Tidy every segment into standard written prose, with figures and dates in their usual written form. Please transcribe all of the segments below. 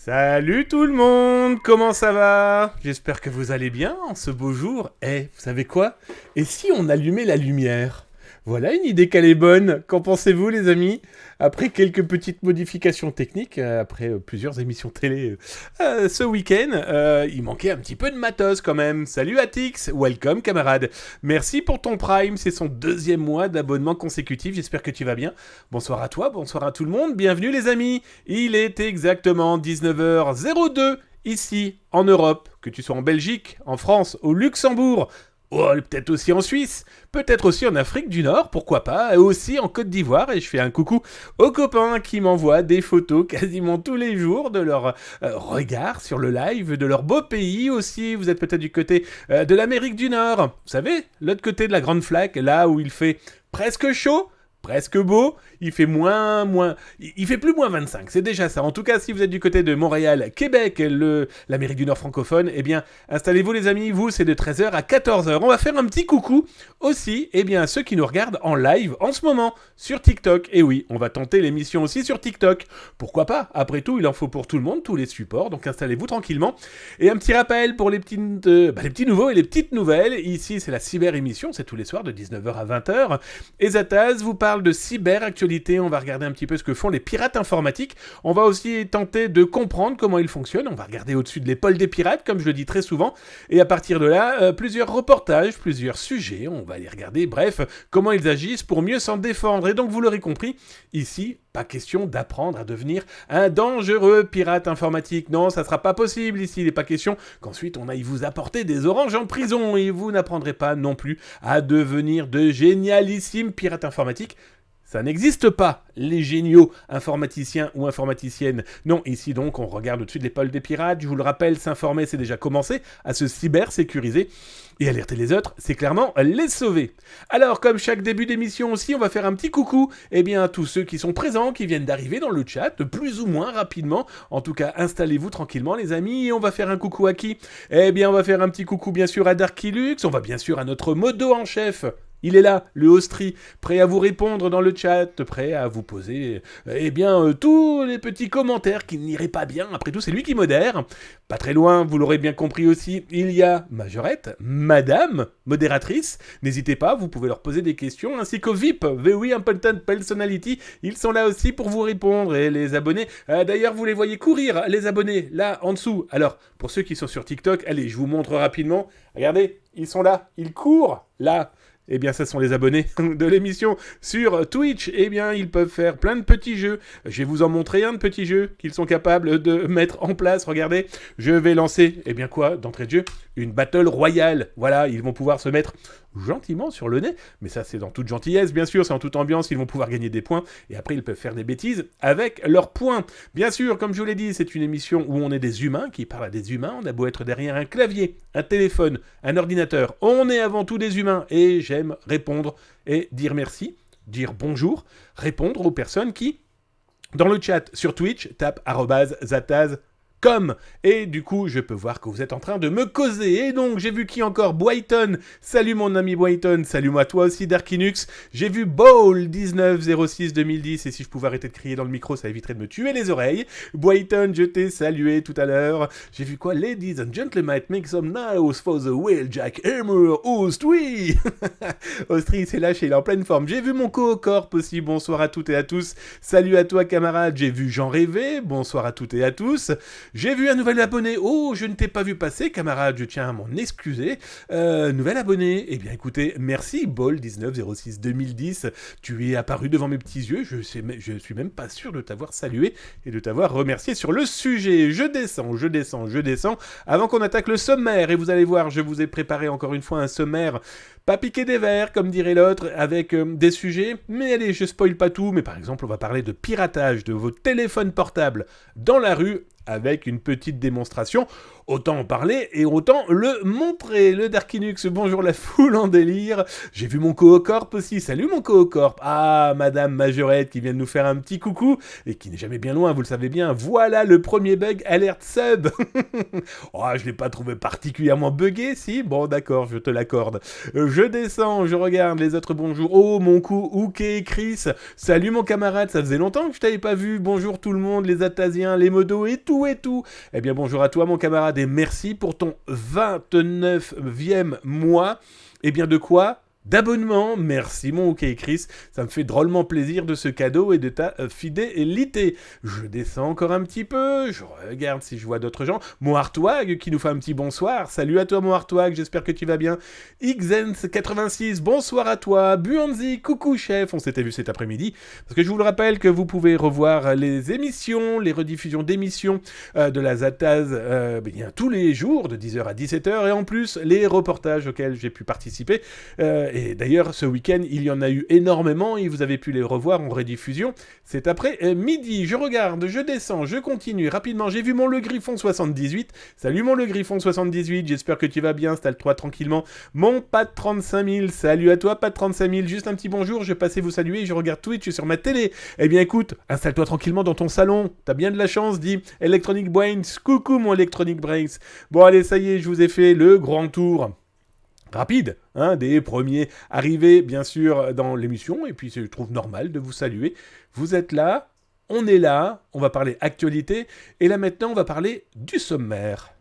Salut tout le monde, comment ça va? J'espère que vous allez bien en ce beau jour. Vous savez quoi? Et si on allumait la lumière? Voilà une idée qu'elle est bonne. Qu'en pensez-vous les amis? Après quelques petites modifications techniques, après plusieurs émissions télé ce week-end, il manquait un petit peu de matos quand même. Salut Atix, welcome camarade. Merci pour ton Prime, c'est son deuxième mois d'abonnement consécutif, j'espère que tu vas bien. Bonsoir à toi, bonsoir à tout le monde, bienvenue les amis. Il est exactement 19h02 ici en Europe, que tu sois en Belgique, en France, au Luxembourg, peut-être aussi en Suisse, peut-être aussi en Afrique du Nord, pourquoi pas, et aussi en Côte d'Ivoire, et je fais un coucou aux copains qui m'envoient des photos quasiment tous les jours de leur regard sur le live, de leur beau pays aussi, vous êtes peut-être du côté de l'Amérique du Nord, vous savez, l'autre côté de la grande flaque, là où il fait presque chaud, presque beau, il fait il fait plus moins 25, c'est déjà ça. En tout cas, si vous êtes du côté de Montréal, Québec, l'Amérique du Nord francophone, eh bien, installez-vous les amis, vous, c'est de 13h à 14h. On va faire un petit coucou aussi, eh bien, à ceux qui nous regardent en live en ce moment sur TikTok. Et oui, on va tenter l'émission aussi sur TikTok. Pourquoi pas? Après tout, il en faut pour tout le monde, tous les supports, donc installez-vous tranquillement. Et un petit rappel pour les petits nouveaux et les petites nouvelles. Ici, c'est la cyber émission, c'est tous les soirs de 19h à 20h. Et Zataz vous parle de cyber-actualité, on va regarder un petit peu ce que font les pirates informatiques, on va aussi tenter de comprendre comment ils fonctionnent, on va regarder au-dessus de l'épaule des pirates, comme je le dis très souvent, et à partir de là, plusieurs reportages, plusieurs sujets, on va les regarder, bref, comment ils agissent pour mieux s'en défendre, et donc vous l'aurez compris, ici, pas question d'apprendre à devenir un dangereux pirate informatique. Non, ça sera pas possible ici. Il n'est pas question qu'ensuite on aille vous apporter des oranges en prison et vous n'apprendrez pas non plus à devenir de génialissimes pirates informatiques. Ça n'existe pas, les géniaux informaticiens ou informaticiennes. Non, ici donc, on regarde au-dessus de l'épaule des pirates. Je vous le rappelle, s'informer, c'est déjà commencer à se cyber-sécuriser. Et alerter les autres, c'est clairement les sauver. Alors, comme chaque début d'émission aussi, on va faire un petit coucou à tous ceux qui sont présents, qui viennent d'arriver dans le chat, plus ou moins rapidement. En tout cas, installez-vous tranquillement, les amis. Et on va faire un coucou à qui? On va faire un petit coucou, bien sûr, à Darkylux. On va bien sûr à notre modo en chef. Il est là, le Ostri, prêt à vous répondre dans le chat, prêt à vous poser tous les petits commentaires qui n'iraient pas bien. Après tout, c'est lui qui modère. Pas très loin, vous l'aurez bien compris aussi, il y a Majorette, Madame, modératrice. N'hésitez pas, vous pouvez leur poser des questions, ainsi qu'au VIP, VW Important Personality. Ils sont là aussi pour vous répondre. Et les abonnés, d'ailleurs, vous les voyez courir, les abonnés, là, en dessous. Alors, pour ceux qui sont sur TikTok, allez, je vous montre rapidement. Regardez, ils sont là, ils courent, là. Ce sont les abonnés de l'émission sur Twitch. Ils peuvent faire plein de petits jeux. Je vais vous en montrer un de petits jeux qu'ils sont capables de mettre en place. Regardez, je vais lancer, d'entrée de jeu, une battle royale. Voilà, ils vont pouvoir se mettre gentiment sur le nez, mais ça c'est dans toute gentillesse, bien sûr, c'est en toute ambiance, ils vont pouvoir gagner des points, et après ils peuvent faire des bêtises avec leurs points. Bien sûr, comme je vous l'ai dit, c'est une émission où on est des humains, qui parlent à des humains, on a beau être derrière un clavier, un téléphone, un ordinateur, on est avant tout des humains, et j'aime répondre et dire merci, dire bonjour, répondre aux personnes qui, dans le chat sur Twitch, tapent @zataz. Et du coup, je peux voir que vous êtes en train de me causer. Et donc, j'ai vu qui encore? Boyton. Salut mon ami Boyton. Salut-moi toi aussi, Darkinux. J'ai vu Ball 1906-2010. Et si je pouvais arrêter de crier dans le micro, ça éviterait de me tuer les oreilles. Boyton, je t'ai salué tout à l'heure. J'ai vu quoi? Ladies and gentlemen, make some noise for the whale Jack Hammer Ostri. Ostri s'est lâché, il est en pleine forme. J'ai vu mon co-corp aussi. Bonsoir à toutes et à tous. Salut à toi, camarade. J'ai vu Jean Rêvé. Bonsoir à toutes et à tous. J'ai vu un nouvel abonné. Oh, je ne t'ai pas vu passer, camarade. Je tiens à m'en excuser. Nouvel abonné. Eh bien, écoutez, merci, Ball 1906-2010. Tu es apparu devant mes petits yeux. Je suis même pas sûr de t'avoir salué et de t'avoir remercié sur le sujet. Je descends. Avant qu'on attaque le sommaire, et vous allez voir, je vous ai préparé encore une fois un sommaire pas piqué des verres, comme dirait l'autre, avec des sujets. Mais allez, je spoil pas tout. Mais par exemple, on va parler de piratage de vos téléphones portables dans la rue, avec une petite démonstration. Autant en parler et autant le montrer. Le Darkinux, bonjour la foule en délire. J'ai vu mon Coocorp aussi. Salut mon Coocorp. Ah, Madame Majorette qui vient de nous faire un petit coucou et qui n'est jamais bien loin, vous le savez bien. Voilà le premier bug alert sub. Oh, je l'ai pas trouvé particulièrement buggé, si. Bon, d'accord, je te l'accorde. Je descends, je regarde les autres bonjours. Oh, mon coup, ok, Chris. Salut mon camarade, ça faisait longtemps que je t'avais pas vu. Bonjour tout le monde, les Atasiens, les modos et tout tout et tout. Eh bien bonjour à toi mon camarade et merci pour ton 29e mois. Eh bien de quoi ? D'abonnement, merci mon OK Chris, ça me fait drôlement plaisir de ce cadeau et de ta fidélité. Je descends encore un petit peu, je regarde si je vois d'autres gens. Mon Artwag qui nous fait un petit bonsoir, salut à toi mon Artwag, j'espère que tu vas bien. Xens86, bonsoir à toi. Buanzi, coucou chef, on s'était vu cet après-midi. Parce que je vous le rappelle que vous pouvez revoir les émissions, les rediffusions d'émissions de la Zataz tous les jours de 10h à 17h et en plus les reportages auxquels j'ai pu participer. Et d'ailleurs, ce week-end, il y en a eu énormément et vous avez pu les revoir en rediffusion. C'est après midi. Je regarde, je descends, je continue rapidement. J'ai vu mon Le Griffon 78. Salut mon Le Griffon 78, j'espère que tu vas bien. Installe-toi tranquillement. Mon Pat 35 000, salut à toi Pat 35 000. Juste un petit bonjour, je passais vous saluer. Je regarde Twitch sur ma télé. Eh bien écoute, installe-toi tranquillement dans ton salon. T'as bien de la chance, dit Electronic Brains. Coucou mon Electronic Brains. Bon allez, ça y est, je vous ai fait le grand tour. Rapide, des premiers arrivés bien sûr dans l'émission, et puis je trouve normal de vous saluer. Vous êtes là, on est là, on va parler actualité, et là maintenant on va parler du sommaire.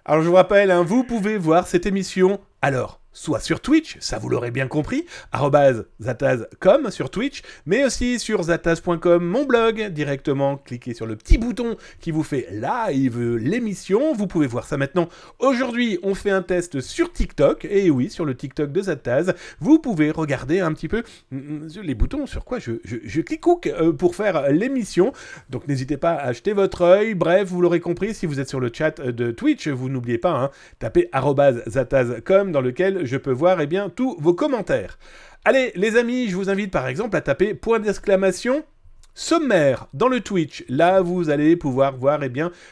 Alors je vous rappelle, vous pouvez voir cette émission, alors, soit sur Twitch, ça vous l'aurez bien compris, @zataz.com sur Twitch, mais aussi sur zataz.com, mon blog, directement, cliquez sur le petit bouton qui vous fait live l'émission, vous pouvez voir ça maintenant. Aujourd'hui, on fait un test sur TikTok, et oui, sur le TikTok de Zataz, vous pouvez regarder un petit peu les boutons sur quoi je clique pour faire l'émission, donc n'hésitez pas à acheter votre œil, bref, vous l'aurez compris, si vous êtes sur le chat de Twitch, vous n'oubliez pas, tapez @zataz.com dans lequel je peux voir tous vos commentaires. Allez les amis, je vous invite par exemple à taper point d'exclamation sommaire dans le Twitch. Là, vous allez pouvoir voir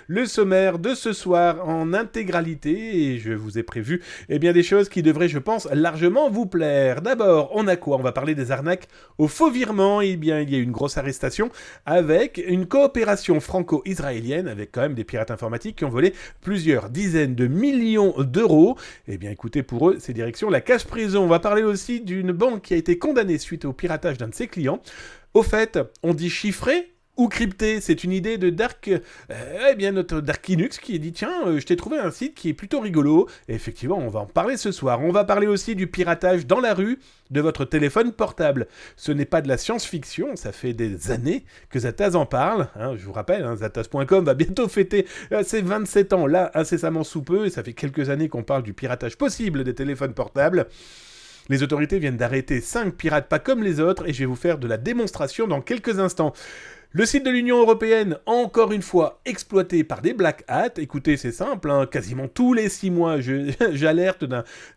le sommaire de ce soir en intégralité et je vous ai prévu des choses qui devraient, je pense, largement vous plaire. D'abord, on a quoi ? On va parler des arnaques aux faux virements. Il y a une grosse arrestation avec une coopération franco-israélienne avec quand même des pirates informatiques qui ont volé plusieurs dizaines de millions d'euros. Écoutez, pour eux, c'est direction la cache-prison. On va parler aussi d'une banque qui a été condamnée suite au piratage d'un de ses clients. Au fait, on dit chiffré ou crypté, c'est une idée de notre Dark Linux qui a dit tiens, je t'ai trouvé un site qui est plutôt rigolo. Et effectivement, on va en parler ce soir. On va parler aussi du piratage dans la rue de votre téléphone portable. Ce n'est pas de la science-fiction, ça fait des années que Zataz en parle. Je vous rappelle, zataz.com va bientôt fêter ses 27 ans là, incessamment sous peu, et ça fait quelques années qu'on parle du piratage possible des téléphones portables. Les autorités viennent d'arrêter 5 pirates pas comme les autres et je vais vous faire de la démonstration dans quelques instants. Le site de l'Union Européenne, encore une fois, exploité par des black hats. Écoutez, c'est simple, quasiment tous les 6 mois, j'alerte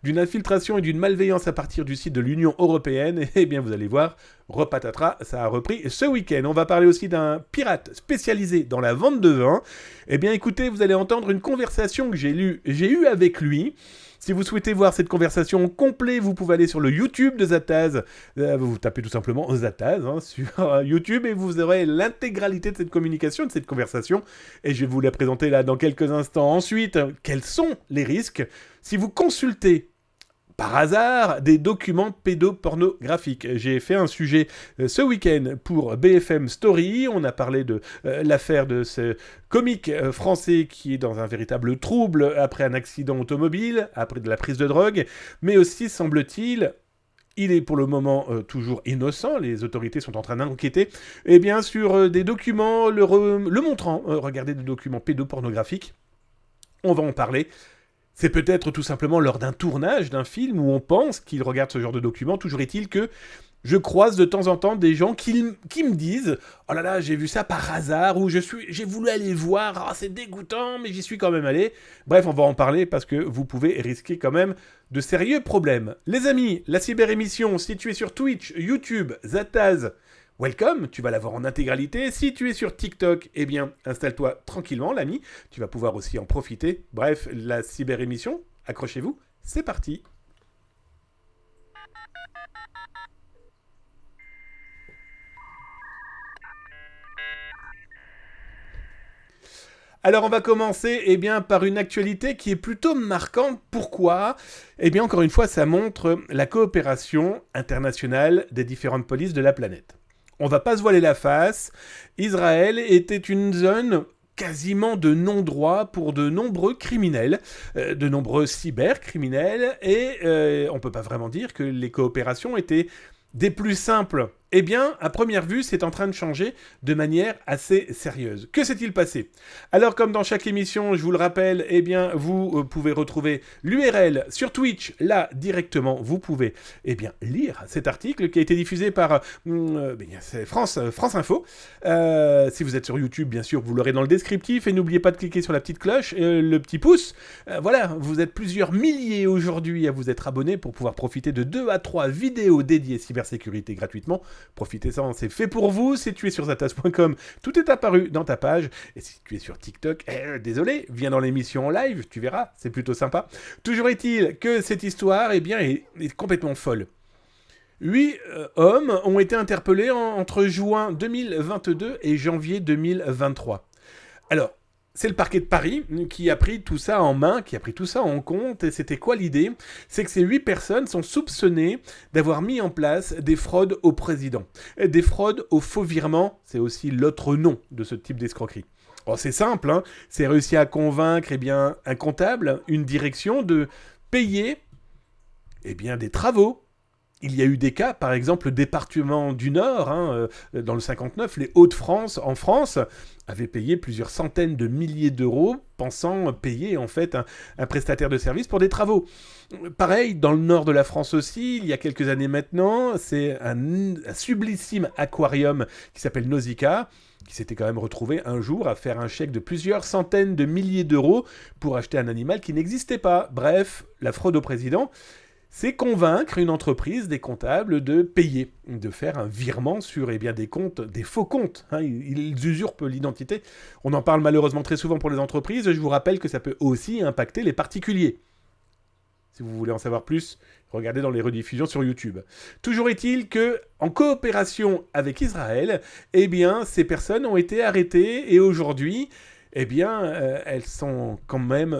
d'une infiltration et d'une malveillance à partir du site de l'Union Européenne. Et vous allez voir, repatatras, ça a repris ce week-end. On va parler aussi d'un pirate spécialisé dans la vente de vin. Écoutez, vous allez entendre une conversation que j'ai eue avec lui. Si vous souhaitez voir cette conversation en complet, vous pouvez aller sur le YouTube de Zataz. Vous tapez tout simplement Zataz sur YouTube et vous aurez l'intégralité de cette communication, de cette conversation. Et je vais vous la présenter là dans quelques instants. Ensuite, quels sont les risques si vous consultez par hasard des documents pédopornographiques. J'ai fait un sujet ce week-end pour BFM Story. On a parlé de l'affaire de ce comique français qui est dans un véritable trouble après un accident automobile, après de la prise de drogue, mais aussi, semble-t-il, il est pour le moment toujours innocent, les autorités sont en train d'enquêter, sur des documents le montrant. Regardez des documents pédopornographiques, on va en parler. C'est peut-être tout simplement lors d'un tournage d'un film où on pense qu'il regarde ce genre de documents. Toujours est-il que je croise de temps en temps des gens qui me disent « Oh là là, j'ai vu ça par hasard » ou « J'ai voulu aller voir, c'est dégoûtant, mais j'y suis quand même allé. » Bref, on va en parler parce que vous pouvez risquer quand même de sérieux problèmes. Les amis, la cyber-émission située sur Twitch, YouTube, Zataz, welcome, tu vas l'avoir en intégralité. Si tu es sur TikTok, installe-toi tranquillement, l'ami. Tu vas pouvoir aussi en profiter. Bref, la cyber-émission, accrochez-vous, c'est parti. Alors on va commencer par une actualité qui est plutôt marquante. Pourquoi ? Encore une fois, ça montre la coopération internationale des différentes polices de la planète. On va pas se voiler la face, Israël était une zone quasiment de non-droit pour de nombreux criminels, de nombreux cybercriminels, et on peut pas vraiment dire que les coopérations étaient des plus simples. À première vue, c'est en train de changer de manière assez sérieuse. Que s'est-il passé ? Alors, comme dans chaque émission, je vous le rappelle, vous pouvez retrouver l'URL sur Twitch. Là, directement, vous pouvez lire cet article qui a été diffusé par c'est France Info. Si vous êtes sur YouTube, bien sûr, vous l'aurez dans le descriptif. Et n'oubliez pas de cliquer sur la petite cloche, le petit pouce. Voilà, vous êtes plusieurs milliers aujourd'hui à vous être abonnés pour pouvoir profiter de 2 à 3 vidéos dédiées cybersécurité gratuitement. Profitez-en, c'est fait pour vous. Si tu es sur zatas.com, tout est apparu dans ta page. Et si tu es sur TikTok, désolé, viens dans l'émission en live, tu verras, c'est plutôt sympa. Toujours est-il que cette histoire est complètement folle. 8 hommes ont été interpellés entre juin 2022 et janvier 2023. Alors, c'est le parquet de Paris qui a pris tout ça en main, qui a pris tout ça en compte. Et c'était quoi l'idée ? C'est que ces 8 personnes sont soupçonnées d'avoir mis en place des fraudes au président. Des fraudes au faux virement, c'est aussi l'autre nom de ce type d'escroquerie. Alors c'est simple, c'est réussi à convaincre un comptable, une direction de payer des travaux. Il y a eu des cas, par exemple, le département du Nord, dans le 59, les Hauts-de-France, en France, avaient payé plusieurs centaines de milliers d'euros, pensant payer en fait un prestataire de service pour des travaux. Pareil, dans le nord de la France aussi, il y a quelques années maintenant, c'est un sublissime aquarium qui s'appelle Nausicaa, qui s'était quand même retrouvé un jour à faire un chèque de plusieurs centaines de milliers d'euros pour acheter un animal qui n'existait pas. Bref, la fraude au président, c'est convaincre une entreprise, des comptables, de payer, de faire un virement sur des comptes, des faux comptes. Ils usurpent l'identité. On en parle malheureusement très souvent pour les entreprises. Je vous rappelle que ça peut aussi impacter les particuliers. Si vous voulez en savoir plus, regardez dans les rediffusions sur YouTube. Toujours est-il que, en coopération avec Israël, ces personnes ont été arrêtées et aujourd'hui, elles sont quand même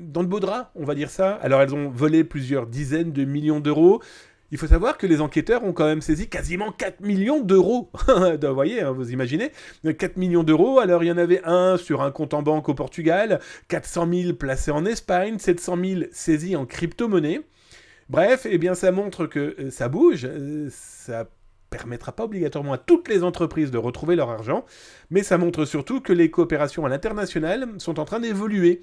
dans de beaux draps, on va dire ça. Alors, elles ont volé plusieurs dizaines de millions d'euros. Il faut savoir que les enquêteurs ont quand même saisi quasiment 4 millions d'euros. Vous voyez, vous imaginez 4 millions d'euros, alors il y en avait un sur un compte en banque au Portugal, 400 000 placés en Espagne, 700 000 saisis en crypto-monnaie. Bref, ça montre que ça bouge, ça permettra pas obligatoirement à toutes les entreprises de retrouver leur argent, mais ça montre surtout que les coopérations à l'international sont en train d'évoluer.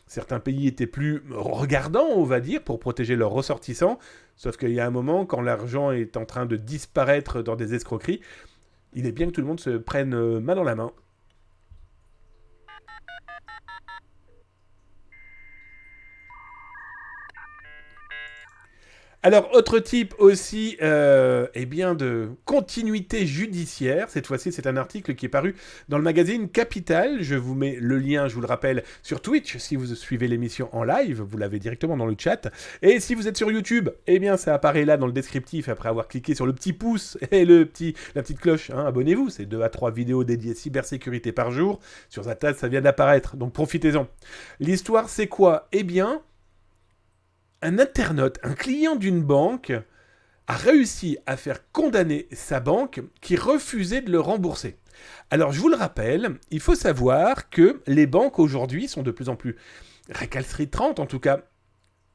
Certains pays étaient plus regardants, on va dire, pour protéger leurs ressortissants, sauf qu'il y a un moment, quand l'argent est en train de disparaître dans des escroqueries, il est bien que tout le monde se prenne main dans la main. Alors, autre type aussi de continuité judiciaire. Cette fois-ci, c'est un article qui est paru dans le magazine Capital. Je vous mets le lien, je vous le rappelle, sur Twitch. Si vous suivez l'émission en live, vous l'avez directement dans le chat. Et si vous êtes sur YouTube, ça apparaît là dans le descriptif après avoir cliqué sur le petit pouce et la petite cloche. Abonnez-vous, c'est 2 à 3 vidéos dédiées cybersécurité par jour. Sur Zatas, ça vient d'apparaître, donc profitez-en. L'histoire, c'est quoi ? Un internaute, un client d'une banque, a réussi à faire condamner sa banque qui refusait de le rembourser. Alors, je vous le rappelle, il faut savoir que les banques aujourd'hui sont de plus en plus récalcitrantes, en tout cas,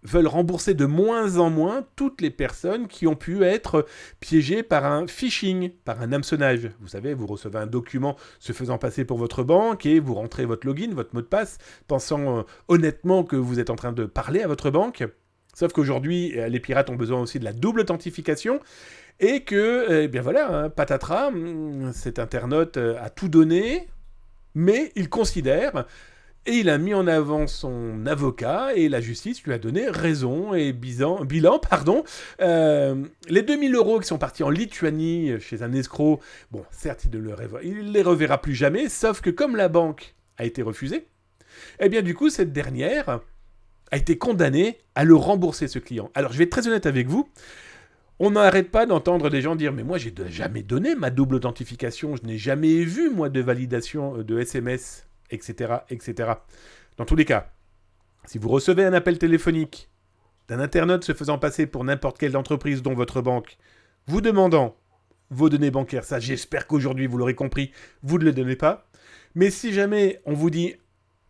veulent rembourser de moins en moins toutes les personnes qui ont pu être piégées par un phishing, par un hameçonnage. Vous savez, vous recevez un document se faisant passer pour votre banque et vous rentrez votre login, votre mot de passe, pensant honnêtement que vous êtes en train de parler à votre banque. Sauf qu'aujourd'hui, les pirates ont besoin aussi de la double authentification et que, patatras, cet internaute a tout donné, mais il considère, et il a mis en avant son avocat, et la justice lui a donné raison et bilan. Les 2000 euros qui sont partis en Lituanie chez un escroc, bon, certes, il les reverra plus jamais, sauf que comme la banque a été refusée, du coup, cette dernière a été condamné à le rembourser, ce client. Alors, je vais être très honnête avec vous, on n'arrête pas d'entendre des gens dire « Mais moi, j'ai jamais donné ma double authentification, je n'ai jamais vu, moi, de validation de SMS. » etc., etc. Dans tous les cas, si vous recevez un appel téléphonique d'un internaute se faisant passer pour n'importe quelle entreprise, dont votre banque, vous demandant vos données bancaires, ça j'espère qu'aujourd'hui vous l'aurez compris, vous ne les donnez pas. Mais si jamais on vous dit,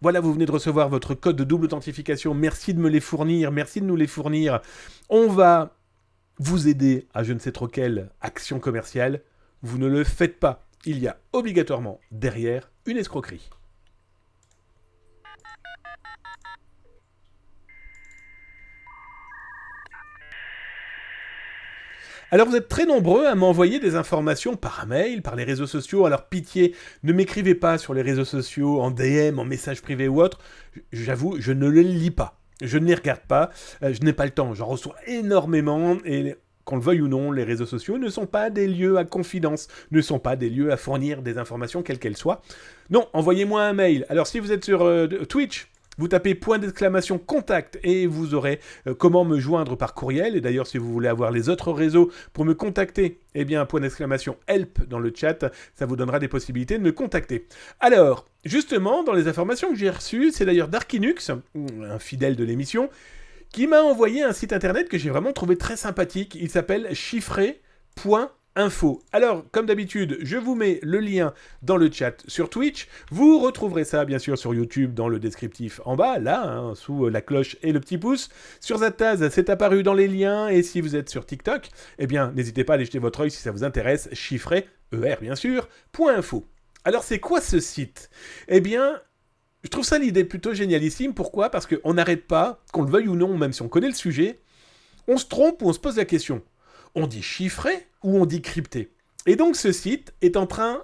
voilà, vous venez de recevoir votre code de double authentification, merci de me les fournir, merci de nous les fournir, on va vous aider à je ne sais trop quelle action commerciale, vous ne le faites pas. Il y a obligatoirement derrière une escroquerie. Alors vous êtes très nombreux à m'envoyer des informations par mail, par les réseaux sociaux. Alors pitié, ne m'écrivez pas sur les réseaux sociaux, en DM, en message privé ou autre. J'avoue, je ne les lis pas. Je ne les regarde pas. Je n'ai pas le temps. J'en reçois énormément et qu'on le veuille ou non, les réseaux sociaux ne sont pas des lieux à confidence, ne sont pas des lieux à fournir des informations quelles qu'elles soient. Non, envoyez-moi un mail. Alors si vous êtes sur Twitch, vous tapez !contact et vous aurez comment me joindre par courriel. Et d'ailleurs, si vous voulez avoir les autres réseaux pour me contacter, eh bien, !help dans le chat, ça vous donnera des possibilités de me contacter. Alors, justement, dans les informations que j'ai reçues, c'est d'ailleurs Darkinux, un fidèle de l'émission, qui m'a envoyé un site internet que j'ai vraiment trouvé très sympathique. Il s'appelle chiffré.info. Alors, comme d'habitude, je vous mets le lien dans le chat sur Twitch. Vous retrouverez ça, bien sûr, sur YouTube, dans le descriptif en bas, là, sous la cloche et le petit pouce. Sur Zataz, c'est apparu dans les liens. Et si vous êtes sur TikTok, eh bien, n'hésitez pas à aller jeter votre œil si ça vous intéresse. Chiffré, ER, bien sûr, .info. Alors, c'est quoi ce site ? Eh bien, je trouve ça l'idée plutôt génialissime. Pourquoi ? Parce qu'on n'arrête pas, qu'on le veuille ou non, même si on connaît le sujet, on se trompe ou on se pose la question. On dit chiffré ou on dit crypté ? Et donc ce site est en train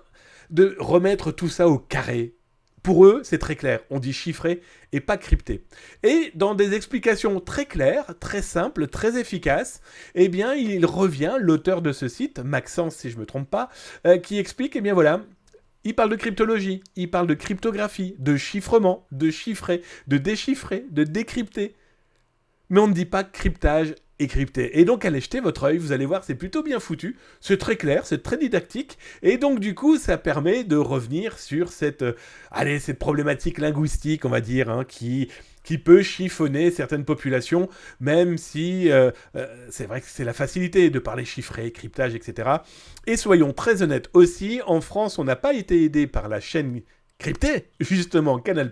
de remettre tout ça au carré. Pour eux, c'est très clair. On dit chiffré et pas crypté. Et dans des explications très claires, très simples, très efficaces, eh bien, il revient, l'auteur de ce site, Maxence, si je ne me trompe pas, qui explique, eh bien voilà, il parle de cryptologie, il parle de cryptographie, de chiffrement, de chiffrer, de déchiffrer, de décrypter. Mais on ne dit pas cryptage et crypté. Et donc allez jeter votre œil, vous allez voir, c'est plutôt bien foutu, c'est très clair, c'est très didactique, et donc du coup ça permet de revenir sur cette problématique linguistique, on va dire, qui peut chiffonner certaines populations, même si c'est vrai que c'est la facilité de parler chiffré, cryptage, etc. Et soyons très honnêtes aussi, en France, on n'a pas été aidé par la chaîne cryptée, justement Canal+,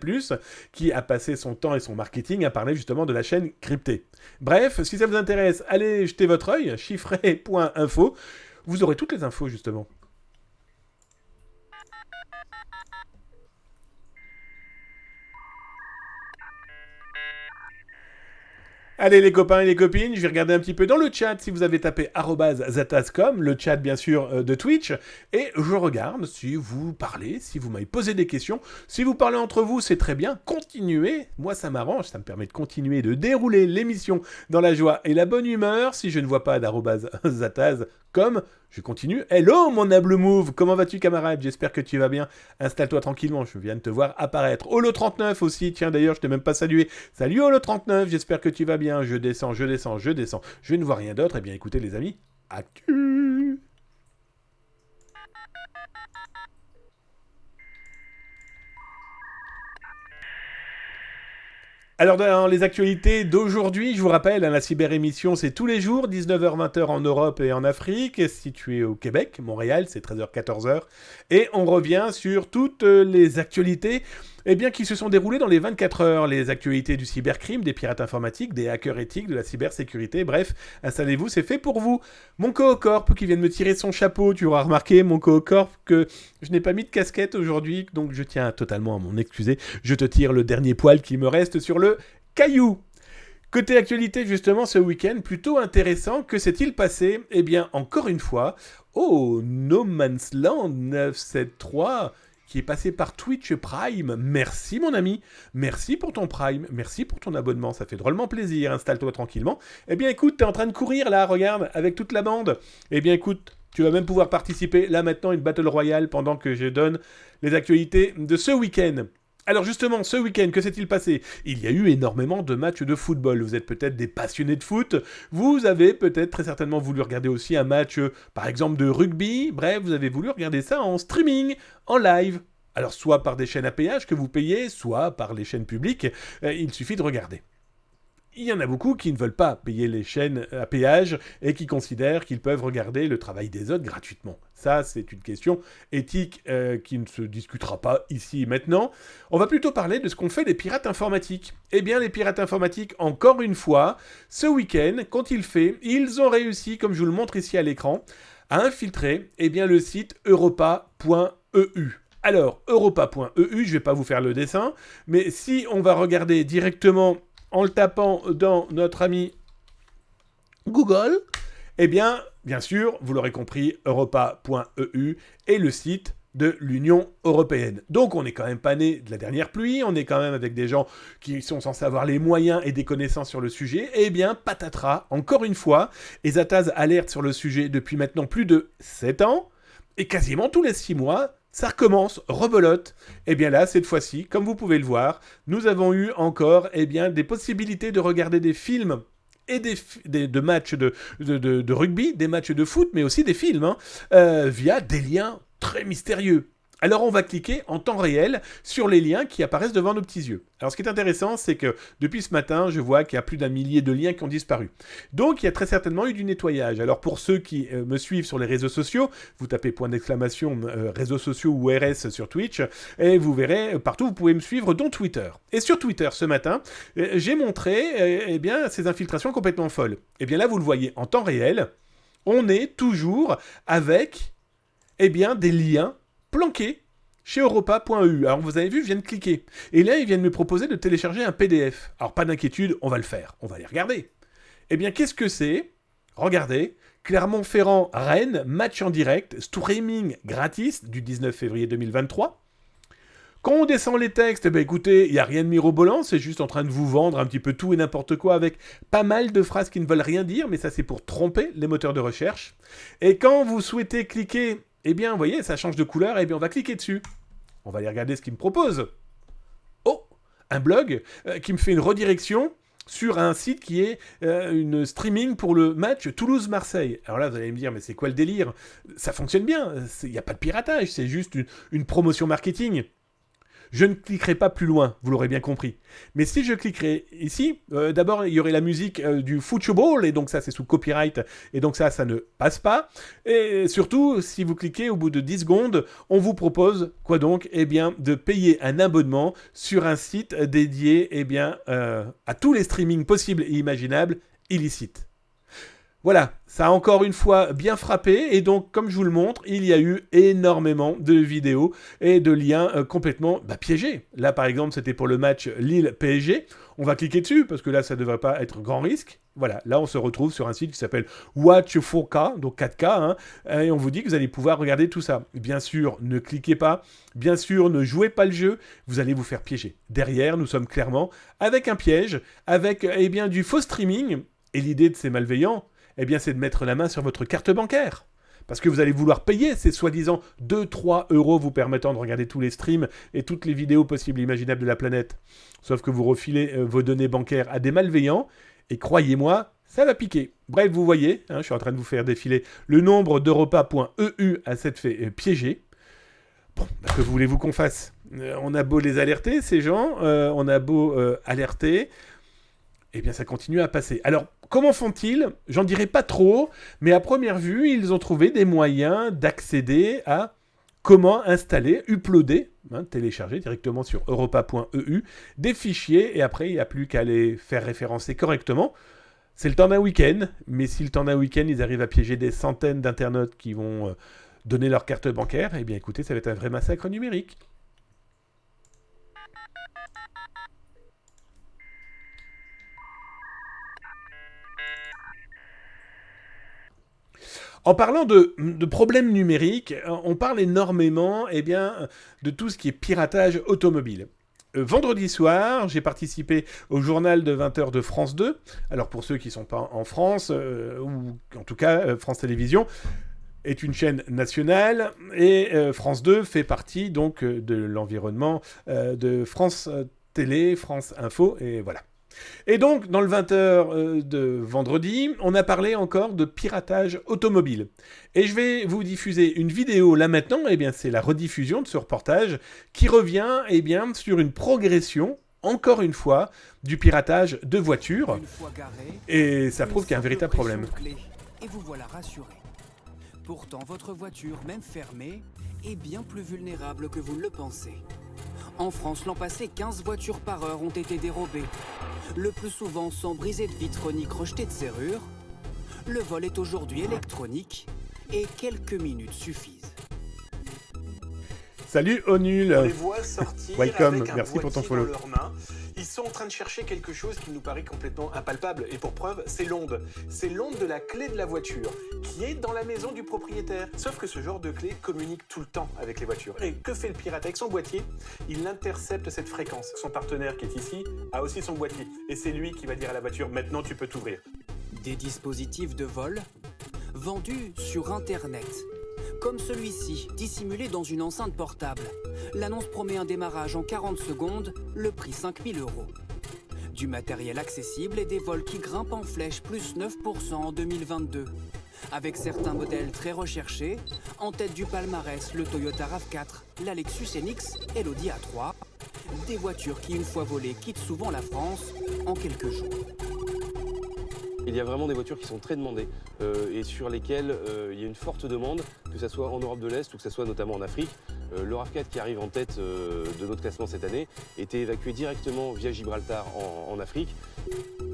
qui a passé son temps et son marketing à parler justement de la chaîne cryptée. Bref, si ça vous intéresse, allez jeter votre œil, chiffré.info, vous aurez toutes les infos justement. Allez les copains et les copines, je vais regarder un petit peu dans le chat si vous avez tapé @zatascom, le chat bien sûr de Twitch, et je regarde si vous parlez, si vous m'avez posé des questions. Si vous parlez entre vous, c'est très bien, continuez, moi ça m'arrange, ça me permet de continuer de dérouler l'émission dans la joie et la bonne humeur. Si je ne vois pas @zataz.com, je continue. Hello mon humble move, comment vas-tu camarade ? J'espère que tu vas bien. Installe-toi tranquillement, je viens de te voir apparaître. Holo39 aussi, tiens d'ailleurs je t'ai même pas salué. Salut Holo39, j'espère que tu vas bien. Je descends. Je ne vois rien d'autre. Eh bien écoutez les amis, actu. Alors dans les actualités d'aujourd'hui, je vous rappelle, la cyber-émission c'est tous les jours, 19h-20h en Europe et en Afrique, situé au Québec, Montréal, c'est 13h-14h, et on revient sur toutes les actualités qui se sont déroulées dans les 24 heures, les actualités du cybercrime, des pirates informatiques, des hackers éthiques, de la cybersécurité, bref, installez-vous, c'est fait pour vous. Mon Cohocorp qui vient de me tirer son chapeau, tu auras remarqué, mon Cohocorp, que je n'ai pas mis de casquette aujourd'hui, donc je tiens totalement à m'en excuser, je te tire le dernier poil qui me reste sur le caillou. Côté actualité, justement, ce week-end, plutôt intéressant, que s'est-il passé ? Eh bien, encore une fois, No Man's Land 973, qui est passé par Twitch Prime. Merci mon ami, merci pour ton Prime, merci pour ton abonnement, ça fait drôlement plaisir, installe-toi tranquillement. Eh bien écoute, t'es en train de courir là, regarde, avec toute la bande. Eh bien écoute, tu vas même pouvoir participer là maintenant à une Battle Royale pendant que je donne les actualités de ce week-end. Alors justement, ce week-end, que s'est-il passé ? Il y a eu énormément de matchs de football. Vous êtes peut-être des passionnés de foot. Vous avez peut-être très certainement voulu regarder aussi un match, par exemple, de rugby. Bref, vous avez voulu regarder ça en streaming, en live. Alors, soit par des chaînes à péage que vous payez, soit par les chaînes publiques, il suffit de regarder. Il y en a beaucoup qui ne veulent pas payer les chaînes à péage et qui considèrent qu'ils peuvent regarder le travail des autres gratuitement. Ça, c'est une question éthique qui ne se discutera pas ici et maintenant. On va plutôt parler de ce qu'ont fait les pirates informatiques. Eh bien, les pirates informatiques, encore une fois, ce week-end, quand ils ont réussi, comme je vous le montre ici à l'écran, à infiltrer le site europa.eu. Alors, europa.eu, je ne vais pas vous faire le dessin, mais si on va regarder directement en le tapant dans notre ami Google, bien sûr, vous l'aurez compris, europa.eu est le site de l'Union européenne. Donc on n'est quand même pas né de la dernière pluie, on est quand même avec des gens qui sont censés avoir les moyens et des connaissances sur le sujet. Patatras, encore une fois, Ezataz alerte sur le sujet depuis maintenant plus de 7 ans, et quasiment tous les 6 mois, ça recommence, rebelote. Là, cette fois-ci, comme vous pouvez le voir, nous avons eu encore des possibilités de regarder des films et de matchs de rugby, des matchs de foot, mais aussi des films, via des liens très mystérieux. Alors on va cliquer en temps réel sur les liens qui apparaissent devant nos petits yeux. Alors ce qui est intéressant, c'est que depuis ce matin, je vois qu'il y a plus d'1 millier de liens qui ont disparu. Donc il y a très certainement eu du nettoyage. Alors pour ceux qui me suivent sur les réseaux sociaux, vous tapez point d'exclamation réseaux sociaux ou RS sur Twitch, et vous verrez partout, vous pouvez me suivre, dont Twitter. Et sur Twitter ce matin, j'ai montré ces infiltrations complètement folles. Là, vous le voyez en temps réel, on est toujours avec des liens planqué chez europa.eu. Alors vous avez vu, je viens de cliquer. Et là, ils viennent me proposer de télécharger un PDF. Alors pas d'inquiétude, on va le faire. On va les regarder. Qu'est-ce que c'est ? Regardez. Clermont-Ferrand, Rennes, match en direct, streaming gratis du 19 février 2023. Quand on descend les textes, écoutez, il n'y a rien de mirobolant, c'est juste en train de vous vendre un petit peu tout et n'importe quoi avec pas mal de phrases qui ne veulent rien dire, mais ça c'est pour tromper les moteurs de recherche. Et quand vous souhaitez cliquer, vous voyez, ça change de couleur, on va cliquer dessus. On va aller regarder ce qu'il me propose. Oh, un blog qui me fait une redirection sur un site qui est une streaming pour le match Toulouse-Marseille. Alors là, vous allez me dire, mais c'est quoi le délire ? Ça fonctionne bien, il n'y a pas de piratage, c'est juste une promotion marketing. Je ne cliquerai pas plus loin, vous l'aurez bien compris. Mais si je cliquerai ici, d'abord, il y aurait la musique du football, et donc ça, c'est sous copyright, et donc ça ne passe pas. Et surtout, si vous cliquez, au bout de 10 secondes, on vous propose, quoi donc ? De payer un abonnement sur un site dédié, à tous les streamings possibles et imaginables, illicites. Voilà, ça a encore une fois bien frappé, et donc comme je vous le montre, il y a eu énormément de vidéos et de liens complètement piégés. Là par exemple, c'était pour le match Lille-PSG, on va cliquer dessus, parce que là ça ne devrait pas être grand risque. Voilà, là on se retrouve sur un site qui s'appelle Watch 4K, donc 4K, et on vous dit que vous allez pouvoir regarder tout ça. Bien sûr, ne cliquez pas, bien sûr, ne jouez pas le jeu, vous allez vous faire piéger. Derrière, nous sommes clairement avec un piège, avec du faux streaming, et l'idée de ces malveillants, c'est de mettre la main sur votre carte bancaire. Parce que vous allez vouloir payer ces soi-disant 2-3 € vous permettant de regarder tous les streams et toutes les vidéos possibles et imaginables de la planète. Sauf que vous refilez vos données bancaires à des malveillants, et croyez-moi, ça va piquer. Bref, vous voyez, je suis en train de vous faire défiler le nombre d'europa.eu à s'être fait piéger. Bon, que voulez-vous qu'on fasse ? On a beau les alerter, ces gens, on a beau alerter... ça continue à passer. Alors, comment font-ils ? J'en dirai pas trop, mais à première vue, ils ont trouvé des moyens d'accéder à comment installer, uploader, télécharger directement sur europa.eu, des fichiers, et après, il n'y a plus qu'à les faire référencer correctement. C'est le temps d'un week-end, mais si le temps d'un week-end, ils arrivent à piéger des centaines d'internautes qui vont donner leur carte bancaire, écoutez, ça va être un vrai massacre numérique. En parlant de problèmes numériques, on parle énormément de tout ce qui est piratage automobile. Vendredi soir, j'ai participé au journal de 20h de France 2. Alors pour ceux qui ne sont pas en France, ou en tout cas France Télévisions, est une chaîne nationale, et France 2 fait partie donc de l'environnement de France Télé, France Info, et voilà. Et donc, dans le 20h de vendredi, on a parlé encore de piratage automobile. Et je vais vous diffuser une vidéo là maintenant, eh bien c'est la rediffusion de ce reportage qui revient eh bien, sur une progression, encore une fois, du piratage de voitures. Et ça prouve qu'il y a un véritable problème. Et vous voilà rassuré. Pourtant, votre voiture, même fermée, est bien plus vulnérable que vous ne le pensez. En France, l'an passé, 15 voitures par heure ont été dérobées. Le plus souvent sans briser de vitre ni crocheter de serrure. Le vol est aujourd'hui électronique et quelques minutes suffisent. Salut Onul. On les voit sortir Welcome, avec un merci pour ton boîtier follow. dans leurs mains. Ils sont en train de chercher quelque chose qui nous paraît complètement impalpable. Et pour preuve, c'est l'onde. C'est l'onde de la clé de la voiture qui est dans la maison du propriétaire. Sauf que ce genre de clé communique tout le temps avec les voitures. Et que fait le pirate avec son boîtier? Il intercepte cette fréquence. Son partenaire qui est ici a aussi son boîtier. Et c'est lui qui va dire à la voiture, maintenant tu peux t'ouvrir. Des dispositifs de vol vendus sur Internet. Comme celui-ci, dissimulé dans une enceinte portable. L'annonce promet un démarrage en 40 secondes, le prix 5 000 €. Du matériel accessible et des vols qui grimpent en flèche, plus 9% en 2022. Avec certains modèles très recherchés, en tête du palmarès, le Toyota RAV4, la Lexus NX et l'Audi A3. Des voitures qui, une fois volées, quittent souvent la France en quelques jours. Il y a vraiment des voitures qui sont très demandées et sur lesquelles il y a une forte demande, que ce soit en Europe de l'Est ou que ce soit notamment en Afrique. Le RAV4 qui arrive en tête de notre classement cette année était évacué directement via Gibraltar en Afrique.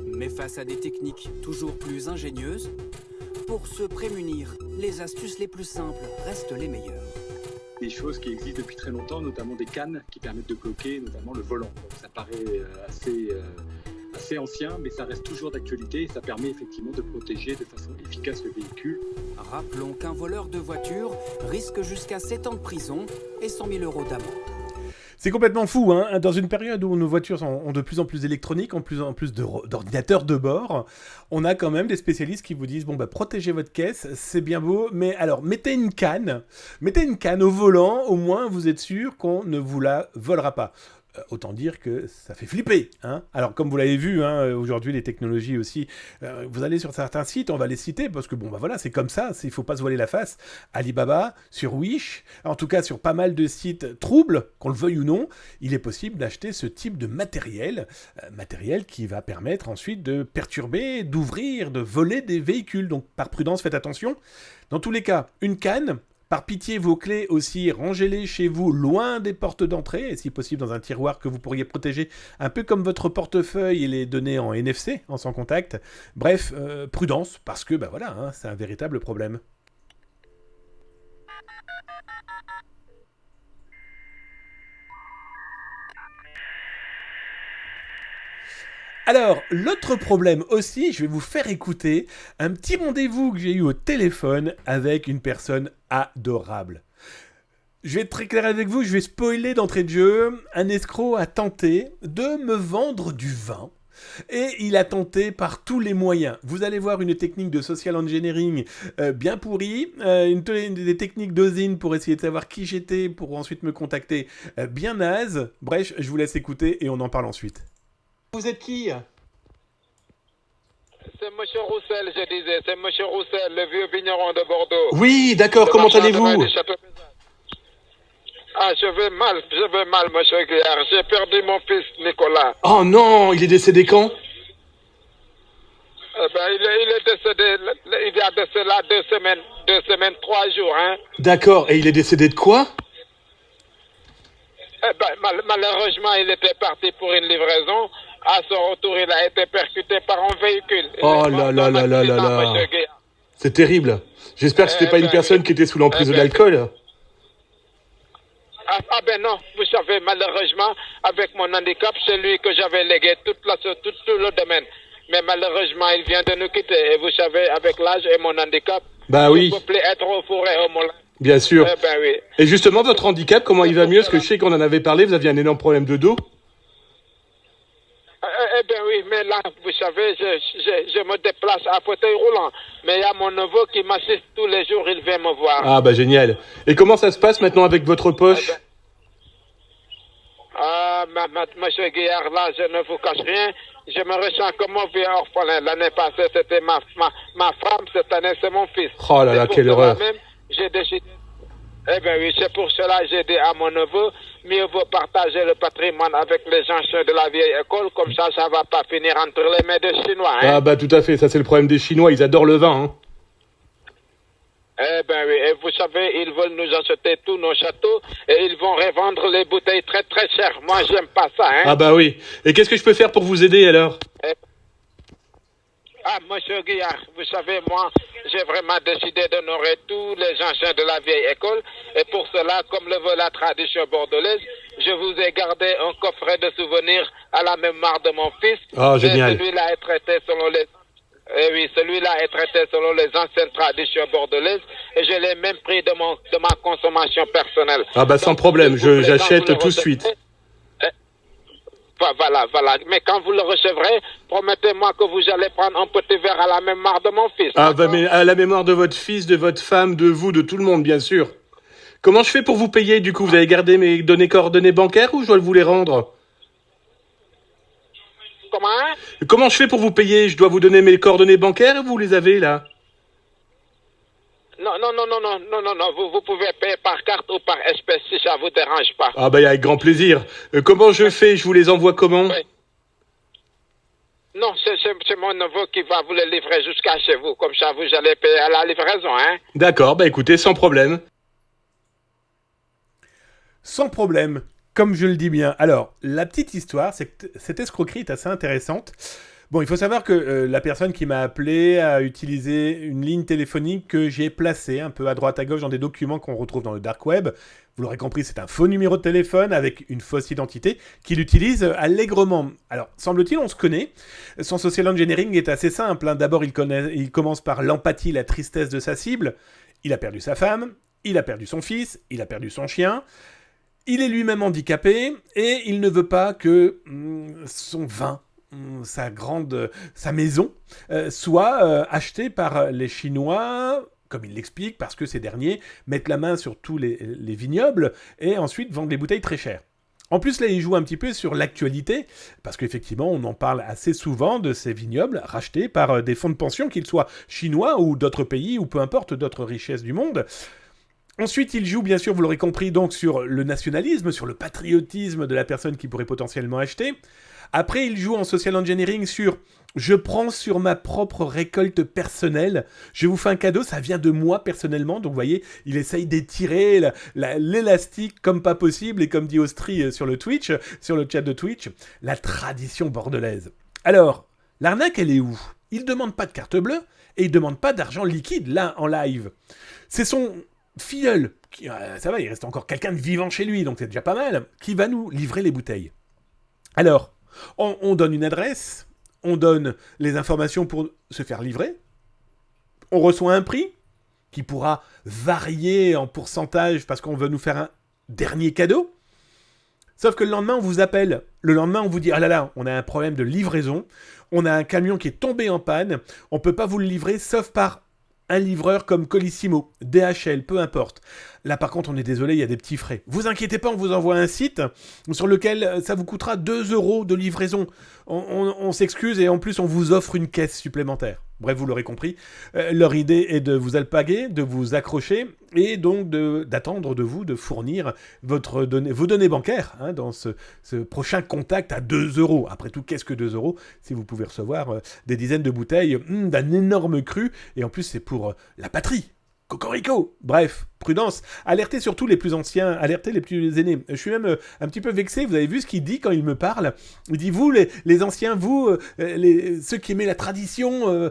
Mais face à des techniques toujours plus ingénieuses, pour se prémunir, les astuces les plus simples restent les meilleures. Des choses qui existent depuis très longtemps, notamment des cannes qui permettent de bloquer notamment le volant. Donc ça paraît assez ancien, mais ça reste toujours d'actualité et ça permet effectivement de protéger de façon efficace le véhicule. Rappelons qu'un voleur de voiture risque jusqu'à 7 ans de prison et 100 000 € d'amende. C'est complètement fou, hein. Dans une période où nos voitures ont de plus en plus d'électronique, en plus d'ordinateurs de bord, on a quand même des spécialistes qui vous disent, bon, bah, protégez votre caisse, c'est bien beau, mais alors, mettez une canne au volant, au moins vous êtes sûr qu'on ne vous la volera pas. Autant dire que ça fait flipper, hein. Alors, comme vous l'avez vu, hein, aujourd'hui, les technologies aussi, vous allez sur certains sites, on va les citer, parce que bon, bah voilà, c'est comme ça, il faut pas se voiler la face. Alibaba, sur Wish, en tout cas sur pas mal de sites troubles, qu'on le veuille ou non, il est possible d'acheter ce type de matériel qui va permettre ensuite de perturber, d'ouvrir, de voler des véhicules. Donc, par prudence, faites attention. Dans tous les cas, une canne. Par pitié, vos clés aussi, rangez-les chez vous, loin des portes d'entrée, et si possible dans un tiroir que vous pourriez protéger, un peu comme votre portefeuille et les données en NFC, en sans contact. Bref, prudence, parce que, bah voilà, hein, c'est un véritable problème. Alors, l'autre problème aussi, je vais vous faire écouter un petit rendez-vous que j'ai eu au téléphone avec une personne adorable. Je vais être très clair avec vous, je vais spoiler d'entrée de jeu. Un escroc a tenté de me vendre du vin. Et il a tenté par tous les moyens. Vous allez voir une technique de social engineering bien pourrie, des techniques d'osine pour essayer de savoir qui j'étais, pour ensuite me contacter bien naze. Bref, je vous laisse écouter et on en parle ensuite. Vous êtes qui? C'est Monsieur Roussel, je disais. C'est Monsieur Roussel, le vieux vigneron de Bordeaux. Oui, d'accord, comment allez-vous? Ah, je vais mal, Monsieur Guillard. J'ai perdu mon fils, Nicolas. Oh non, il est décédé quand? Il est décédé, il y a de cela 2 semaines, 3 jours, hein. D'accord, et il est décédé de quoi? Malheureusement, il était parti pour une livraison. À son retour, il a été percuté par un véhicule. Oh là là là là là là. C'est terrible. J'espère que c'était pas une personne qui était sous l'emprise de l'alcool. Ah ben non, vous savez, malheureusement, avec mon handicap, c'est lui que j'avais légué tout le domaine. Mais malheureusement, il vient de nous quitter. Et vous savez, avec l'âge et mon handicap, bah oui. Je ne peux plus être au fourré au moulin. Bien sûr. Oui. Et justement, votre handicap, comment il va mieux? Parce que je sais qu'on en avait parlé, vous aviez un énorme problème de dos. Oui, mais là, vous savez, je me déplace à fauteuil roulant. Mais il y a mon neveu qui m'assiste tous les jours, il vient me voir. Ah bah génial. Et comment ça se passe maintenant avec votre poche? Monsieur Guillard, là, je ne vous cache rien. Je me ressens comme un vieux orphelin. L'année passée, c'était ma femme. Cette année, c'est mon fils. Oh là là, quelle horreur. Même, j'ai décidé... Eh bien oui, c'est pour cela que j'ai dit à mon neveu, mieux vaut partager le patrimoine avec les anciens de la vieille école, comme ça ne va pas finir entre les mains des Chinois. Hein? Ah bah tout à fait, ça c'est le problème des Chinois, ils adorent le vin. Hein. Eh bien oui, et vous savez, ils veulent nous acheter tous nos châteaux et ils vont revendre les bouteilles très très chères. Moi, j'aime pas ça. Hein? Ah bah oui, et qu'est-ce que je peux faire pour vous aider alors? Monsieur Guillard, vous savez, moi, j'ai vraiment décidé d'honorer tous les anciens de la vieille école. Et pour cela, comme le veut la tradition bordelaise, je vous ai gardé un coffret de souvenirs à la mémoire de mon fils. Oh, génial. Celui-là est traité selon les... Eh oui, celui-là est traité selon les anciennes traditions bordelaises. Et je l'ai même pris de ma consommation personnelle. Ah bah sans problème, j'achète tout de suite. Voilà. Mais quand vous le recevrez, promettez-moi que vous allez prendre un petit verre à la mémoire de mon fils. Ah bah mais à la mémoire de votre fils, de votre femme, de vous, de tout le monde, bien sûr. Comment je fais pour vous payer, du coup? Vous avez gardé mes coordonnées bancaires ou je dois vous les rendre? Comment je fais pour vous payer? Je dois vous donner mes coordonnées bancaires ou vous les avez, là? Non. Vous pouvez payer par carte ou par espèce si ça vous dérange pas. Ah bah avec grand plaisir. Comment je fais? Je vous les envoie comment? Oui. Non, c'est mon neveu qui va vous les livrer jusqu'à chez vous. Comme ça, vous allez payer à la livraison, hein? D'accord, bah écoutez, sans problème. Sans problème, comme je le dis bien. Alors, la petite histoire, c'est que cette escroquerie est assez intéressante. Bon, il faut savoir que la personne qui m'a appelé a utilisé une ligne téléphonique que j'ai placée un peu à droite à gauche dans des documents qu'on retrouve dans le dark web. Vous l'aurez compris, c'est un faux numéro de téléphone avec une fausse identité qu'il utilise allègrement. Alors, semble-t-il, on se connaît. Son social engineering est assez simple. Hein. D'abord, il commence par l'empathie, la tristesse de sa cible. Il a perdu sa femme, il a perdu son fils, il a perdu son chien. Il est lui-même handicapé et il ne veut pas que son vin, sa maison, soit achetée par les Chinois, comme il l'explique, parce que ces derniers mettent la main sur tous les vignobles et ensuite vendent les bouteilles très chères. En plus, là, il joue un petit peu sur l'actualité, parce qu'effectivement, on en parle assez souvent de ces vignobles rachetés par des fonds de pension, qu'ils soient chinois ou d'autres pays, ou peu importe, d'autres richesses du monde. Ensuite, il joue, bien sûr, vous l'aurez compris, donc sur le nationalisme, sur le patriotisme de la personne qui pourrait potentiellement acheter. Après, il joue en social engineering sur « je prends sur ma propre récolte personnelle, je vous fais un cadeau, ça vient de moi personnellement ». Donc, vous voyez, il essaye d'étirer l'élastique comme pas possible, et comme dit Austri sur le chat de Twitch, la tradition bordelaise. Alors, l'arnaque, elle est où? Il ne demande pas de carte bleue, et il ne demande pas d'argent liquide, là, en live. C'est son filleul, ça va, il reste encore quelqu'un de vivant chez lui, donc c'est déjà pas mal, qui va nous livrer les bouteilles. Alors, on donne une adresse, on donne les informations pour se faire livrer, on reçoit un prix qui pourra varier en pourcentage parce qu'on veut nous faire un dernier cadeau. Sauf que le lendemain, on vous appelle. Le lendemain, on vous dit « Ah là là, on a un problème de livraison, on a un camion qui est tombé en panne, on ne peut pas vous le livrer sauf par un livreur comme Colissimo, DHL, peu importe. » Là, par contre, on est désolé, il y a des petits frais. Vous inquiétez pas, on vous envoie un site sur lequel ça vous coûtera 2 € de livraison. On s'excuse et en plus, on vous offre une caisse supplémentaire. Bref, vous l'aurez compris. Leur idée est de vous alpaguer, de vous accrocher et donc d'attendre de vous de fournir vos données bancaires dans ce prochain contact à 2 €. Après tout, qu'est-ce que 2 € si vous pouvez recevoir des dizaines de bouteilles d'un énorme cru et en plus, c'est pour la patrie. Cocorico. Bref, prudence. Alertez surtout les plus anciens, alertez les plus aînés. Je suis même un petit peu vexé, vous avez vu ce qu'il dit quand il me parle? Il dit, vous, les anciens, vous, ceux qui aimaient la tradition,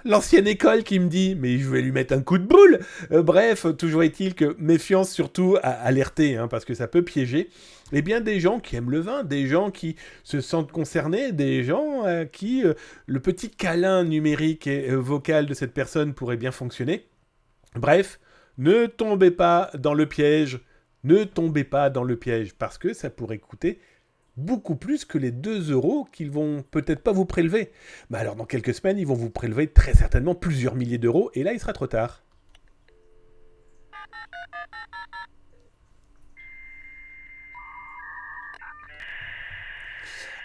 l'ancienne école qui me dit, mais je vais lui mettre un coup de boule. Bref, toujours est-il que méfiance surtout à alerter, parce que ça peut piéger. Eh bien, des gens qui aiment le vin, des gens qui se sentent concernés, des gens à qui le petit câlin numérique et vocal de cette personne pourrait bien fonctionner. Bref, ne tombez pas dans le piège, parce que ça pourrait coûter beaucoup plus que les 2 € qu'ils vont peut-être pas vous prélever. Mais alors dans quelques semaines, ils vont vous prélever très certainement plusieurs milliers d'euros, et là il sera trop tard.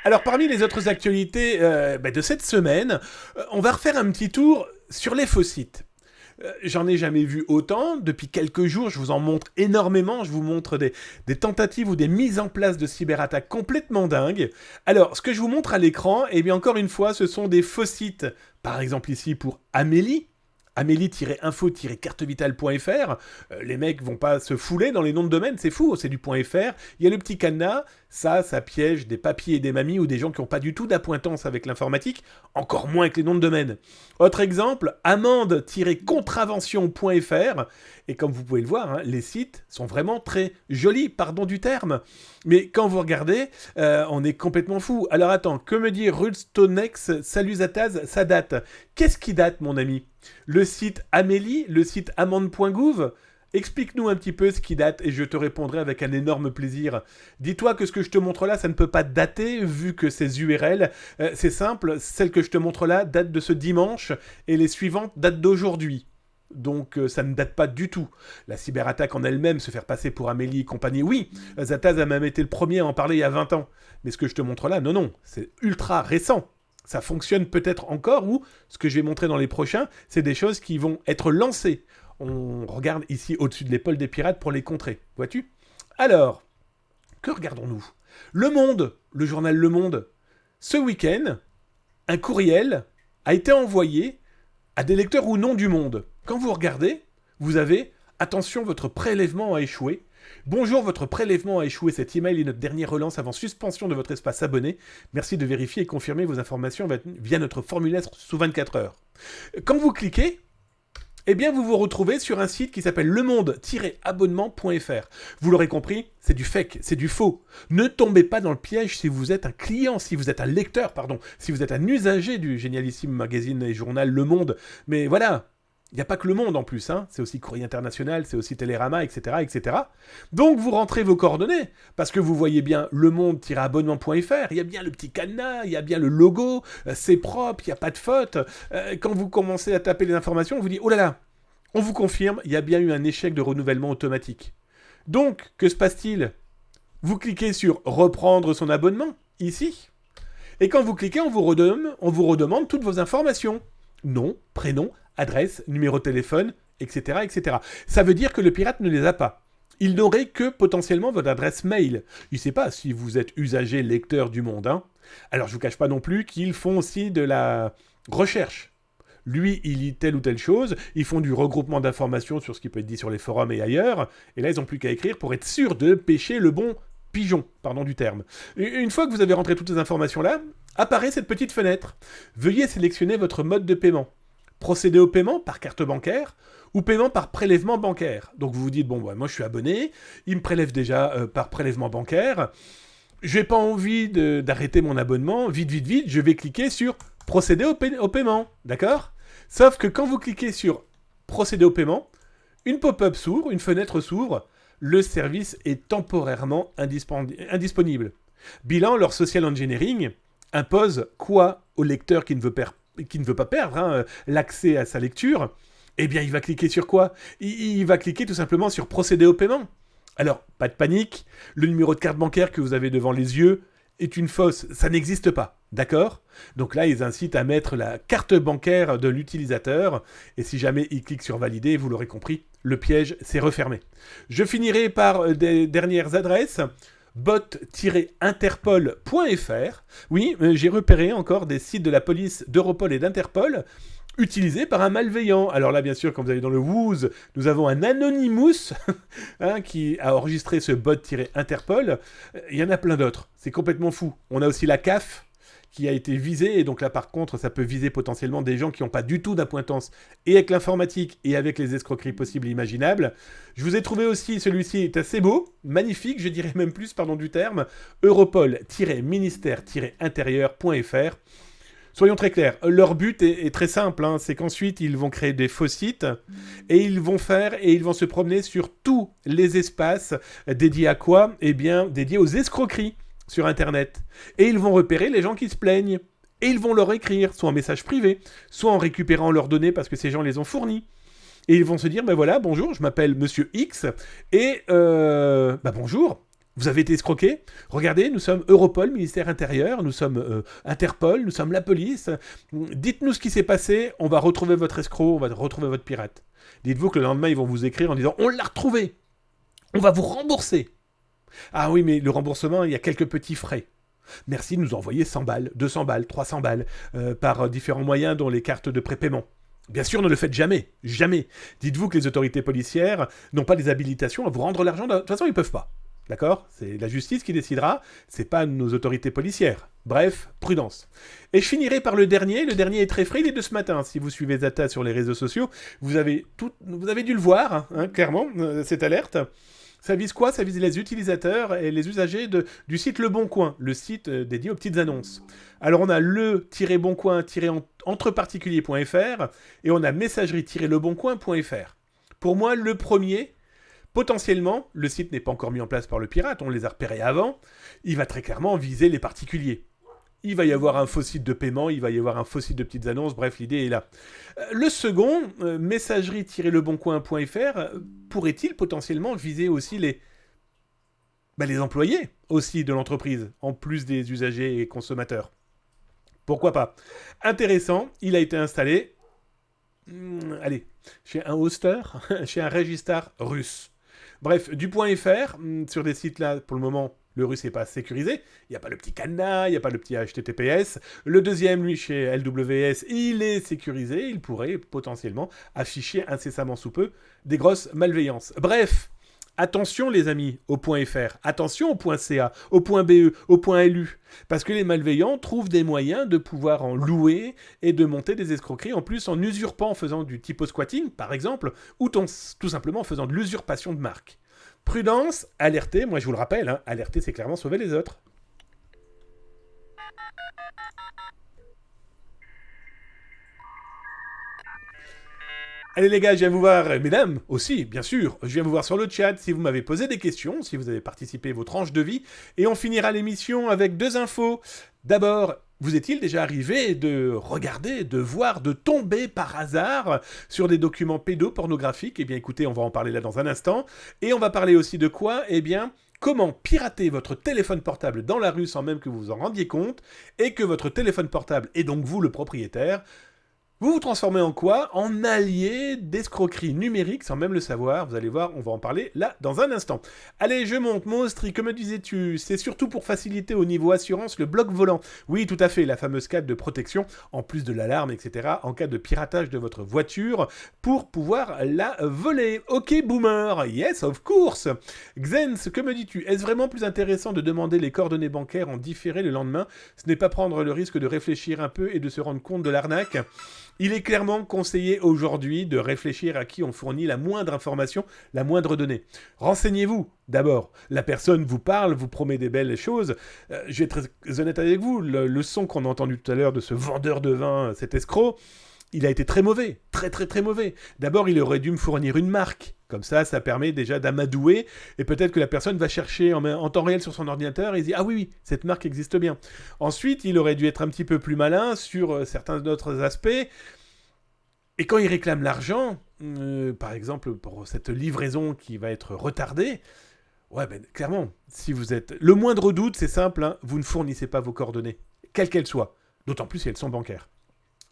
Alors, parmi les autres actualités de cette semaine, on va refaire un petit tour sur les faux sites. J'en ai jamais vu autant. Depuis quelques jours, je vous en montre énormément. Je vous montre des tentatives ou des mises en place de cyberattaques complètement dingues. Alors, ce que je vous montre à l'écran, eh bien, encore une fois, ce sont des faux sites. Par exemple, ici, pour Amélie. Amélie-info-cartevitale.fr. Les mecs vont pas se fouler dans les noms de domaine, c'est fou, c'est du .fr. Il y a le petit cadenas, ça piège des papiers et des mamies ou des gens qui n'ont pas du tout d'appointance avec l'informatique, encore moins avec les noms de domaine. Autre exemple, amende-contravention.fr. Et comme vous pouvez le voir, hein, les sites sont vraiment très jolis, pardon du terme. Mais quand vous regardez, on est complètement fou. Alors attends, que me dit Rulstonex, salut Zataz, ça date. Qu'est-ce qui date, mon ami ? Le site Amélie, le site amende.gouv. Explique-nous un petit peu ce qui date et je te répondrai avec un énorme plaisir. Dis-toi que ce que je te montre là, ça ne peut pas dater vu que ces URL, c'est simple, celle que je te montre là date de ce dimanche et les suivantes datent d'aujourd'hui. Donc ça ne date pas du tout. La cyberattaque en elle-même, se faire passer pour Amélie et compagnie, oui, Zataz a même été le premier à en parler il y a 20 ans. Mais ce que je te montre là, non, c'est ultra récent. Ça fonctionne peut-être encore, ou ce que je vais montrer dans les prochains, c'est des choses qui vont être lancées. On regarde ici au-dessus de l'épaule des pirates pour les contrer, vois-tu ? Alors, que regardons-nous ? Le Monde, le journal Le Monde. Ce week-end, un courriel a été envoyé à des lecteurs ou non du Monde. Quand vous regardez, vous avez « Attention, votre prélèvement a échoué ». Bonjour, votre prélèvement a échoué. Cet email est notre dernière relance avant suspension de votre espace abonné. Merci de vérifier et confirmer vos informations via notre formulaire sous 24 heures. Quand vous cliquez, eh bien vous vous retrouvez sur un site qui s'appelle lemonde-abonnement.fr. Vous l'aurez compris, c'est du fake, c'est du faux. Ne tombez pas dans le piège si vous êtes un client, si vous êtes un lecteur, si vous êtes un usager du génialissime magazine et journal Le Monde. Mais voilà, il n'y a pas que Le Monde en plus, hein. C'est aussi Courrier International, c'est aussi Télérama, etc., etc. Donc vous rentrez vos coordonnées, parce que vous voyez bien lemonde-abonnement.fr, il y a bien le petit cadenas, il y a bien le logo, c'est propre, il n'y a pas de faute. Quand vous commencez à taper les informations, on vous dit « Oh là là !» On vous confirme, il y a bien eu un échec de renouvellement automatique. Donc, que se passe-t-il ? Vous cliquez sur « Reprendre son abonnement », ici. Et quand vous cliquez, on vous redemande toutes vos informations. Nom, prénom, adresse, numéro de téléphone, etc., etc. Ça veut dire que le pirate ne les a pas. Il n'aurait que potentiellement votre adresse mail. Il ne sait pas si vous êtes usager, lecteur du Monde. Hein. Alors je ne vous cache pas non plus qu'ils font aussi de la recherche. Lui, il lit telle ou telle chose, ils font du regroupement d'informations sur ce qui peut être dit sur les forums et ailleurs, et là ils n'ont plus qu'à écrire pour être sûr de pêcher le bon pigeon, pardon du terme. Une fois que vous avez rentré toutes ces informations-là, apparaît cette petite fenêtre. Veuillez sélectionner votre mode de paiement. Procéder au paiement par carte bancaire ou paiement par prélèvement bancaire. Donc vous vous dites, bon, moi je suis abonné, il me prélève déjà par prélèvement bancaire, j'ai pas envie d'arrêter mon abonnement, vite, je vais cliquer sur procéder au paiement, d'accord ? Sauf que quand vous cliquez sur procéder au paiement, une pop-up s'ouvre, une fenêtre s'ouvre, le service est temporairement indisponible. Bilan, leur social engineering impose quoi au lecteur qui ne veut pas perdre l'accès à sa lecture ? Eh bien, il va cliquer sur quoi ? Il va cliquer tout simplement sur procéder au paiement. Alors, pas de panique, le numéro de carte bancaire que vous avez devant les yeux est une fausse, ça n'existe pas, d'accord ? Donc là, ils incitent à mettre la carte bancaire de l'utilisateur, et si jamais il clique sur valider, vous l'aurez compris, le piège s'est refermé. Je finirai par des dernières adresses. bot-interpol.fr. Oui, j'ai repéré encore des sites de la police d'Europol et d'Interpol utilisés par un malveillant. Alors là, bien sûr, quand vous allez dans le Wooz, nous avons un Anonymous qui a enregistré ce bot-interpol. Il y en a plein d'autres. C'est complètement fou. On a aussi la CAF qui a été visée, et donc là par contre ça peut viser potentiellement des gens qui n'ont pas du tout d'appointance et avec l'informatique et avec les escroqueries possibles et imaginables. Je vous ai trouvé aussi, celui-ci est assez beau, magnifique, je dirais même plus, pardon du terme, europol-ministère-intérieur.fr. Soyons très clairs, leur but est très simple, c'est qu'ensuite ils vont créer des faux sites et ils vont se promener sur tous les espaces dédiés à quoi ? Eh bien, dédiés aux escroqueries sur Internet. Et ils vont repérer les gens qui se plaignent. Et ils vont leur écrire, soit en message privé, soit en récupérant leurs données parce que ces gens les ont fournies. Et ils vont se dire, ben voilà, bonjour, je m'appelle Monsieur X, et bonjour, Vous avez été escroqué? Regardez, nous sommes Europol, ministère intérieur, nous sommes Interpol, nous sommes la police. Dites-nous ce qui s'est passé, on va retrouver votre escroc, on va retrouver votre pirate. Dites-vous que le lendemain, ils vont vous écrire en disant « On l'a retrouvé! On va vous rembourser !» Ah oui, mais le remboursement, il y a quelques petits frais. Merci de nous envoyer 100 balles, 200 balles, 300 balles, par différents moyens, dont les cartes de prépaiement. Bien sûr, ne le faites jamais, jamais. Dites-vous que les autorités policières n'ont pas les habilitations à vous rendre l'argent. De toute façon, ils ne peuvent pas. D'accord? C'est la justice qui décidera, c'est pas nos autorités policières. Bref, prudence. Et je finirai par le dernier est très frais, il est de ce matin. Si vous suivez Zata sur les réseaux sociaux, vous avez dû le voir, hein, clairement, cette alerte. Ça vise quoi? Ça vise les utilisateurs et les usagers du site Le Bon Coin, le site dédié aux petites annonces. Alors on a le-boncoin-entreparticuliers.fr et on a messagerie-leboncoin.fr. Pour moi, le premier, potentiellement, le site n'est pas encore mis en place par le pirate, on les a repérés avant, il va très clairement viser les particuliers. Il va y avoir un faux site de paiement, il va y avoir un faux site de petites annonces, bref, l'idée est là. Le second, messagerie-leboncoin.fr, pourrait-il potentiellement viser aussi les employés aussi de l'entreprise, en plus des usagers et consommateurs? Pourquoi pas? Intéressant, il a été installé, chez un hoster, chez un registrar russe. Bref, du .fr, sur des sites là, pour le moment, le russe n'est pas sécurisé. Il n'y a pas le petit cadenas, il n'y a pas le petit HTTPS. Le deuxième, lui, chez LWS, il est sécurisé. Il pourrait potentiellement afficher incessamment sous peu des grosses malveillances. Bref, attention les amis au .fr, attention au .ca, au .be, au .lu. Parce que les malveillants trouvent des moyens de pouvoir en louer et de monter des escroqueries, en plus en usurpant, en faisant du typo-squatting, par exemple, ou tout simplement en faisant de l'usurpation de marque. Prudence, alerter, moi je vous le rappelle, hein, alerter c'est clairement sauver les autres. Allez les gars, je viens vous voir, mesdames aussi, bien sûr, je viens vous voir sur le chat si vous m'avez posé des questions, si vous avez participé à vos tranches de vie, et on finira l'émission avec 2 infos. D'abord, vous est-il déjà arrivé de regarder, de voir, de tomber par hasard sur des documents pédopornographiques? Eh bien écoutez, on va en parler là dans un instant. Et on va parler aussi de quoi? Eh bien, comment pirater votre téléphone portable dans la rue sans même que vous vous en rendiez compte, et que votre téléphone portable, et donc vous le propriétaire, vous vous transformez en quoi? En allié d'escroquerie numérique sans même le savoir. Vous allez voir, on va en parler là dans un instant. Allez, je monte. Mostri, que me disais-tu? C'est surtout pour faciliter au niveau assurance le bloc volant. Oui, tout à fait, la fameuse carte de protection, en plus de l'alarme, etc., en cas de piratage de votre voiture, pour pouvoir la voler. Ok, boomer. Yes, of course. Xens, que me dis-tu? Est-ce vraiment plus intéressant de demander les coordonnées bancaires en différé le lendemain? Ce n'est pas prendre le risque de réfléchir un peu et de se rendre compte de l'arnaque? Il est clairement conseillé aujourd'hui de réfléchir à qui on fournit la moindre information, la moindre donnée. Renseignez-vous d'abord. La personne vous parle, vous promet des belles choses. Je vais être très honnête avec vous, le son qu'on a entendu tout à l'heure de ce vendeur de vin, cet escroc, il a été très mauvais, très très très mauvais. D'abord, il aurait dû me fournir une marque. Comme ça permet déjà d'amadouer, et peut-être que la personne va chercher en temps réel sur son ordinateur et se dit « Ah oui, cette marque existe bien ». Ensuite, il aurait dû être un petit peu plus malin sur certains autres aspects. Et quand il réclame l'argent, par exemple pour cette livraison qui va être retardée, clairement, si vous êtes... Le moindre doute, c'est simple, hein, vous ne fournissez pas vos coordonnées, quelles qu'elles soient, d'autant plus si elles sont bancaires.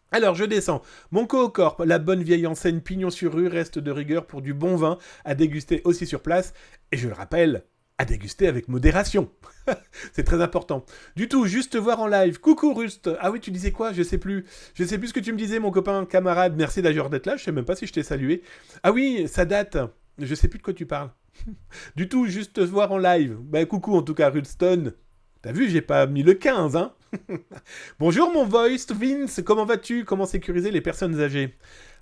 Alors, je descends. Mon Coop, la bonne vieille enseigne pignon sur rue, reste de rigueur pour du bon vin à déguster aussi sur place. Et je le rappelle, à déguster avec modération. C'est très important. Du tout, juste te voir en live. Coucou Rust. Ah oui, tu disais quoi? Je sais plus ce que tu me disais, mon copain, camarade. Merci d'ailleurs d'être là. Je sais même pas si je t'ai salué. Ah oui, ça date. Je sais plus de quoi tu parles. Du tout, juste te voir en live. Coucou en tout cas, Rudstone. T'as vu, j'ai pas mis le 15, hein. Bonjour mon voice, Vince, comment vas-tu? Comment sécuriser les personnes âgées?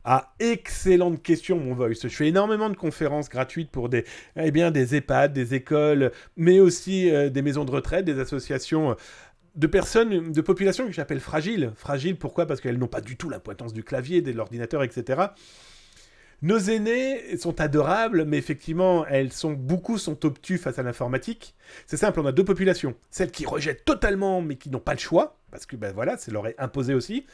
Ah, excellente question mon voice. Je fais énormément de conférences gratuites pour des EHPAD, des écoles, mais aussi des maisons de retraite, des associations de personnes, de populations que j'appelle fragiles. Fragiles, pourquoi? Parce qu'elles n'ont pas du tout la potence du clavier, de l'ordinateur, etc. Nos aînés sont adorables, mais effectivement, beaucoup sont obtus face à l'informatique. C'est simple, on a 2 populations. Celles qui rejettent totalement, mais qui n'ont pas le choix, parce que ça leur est imposé aussi.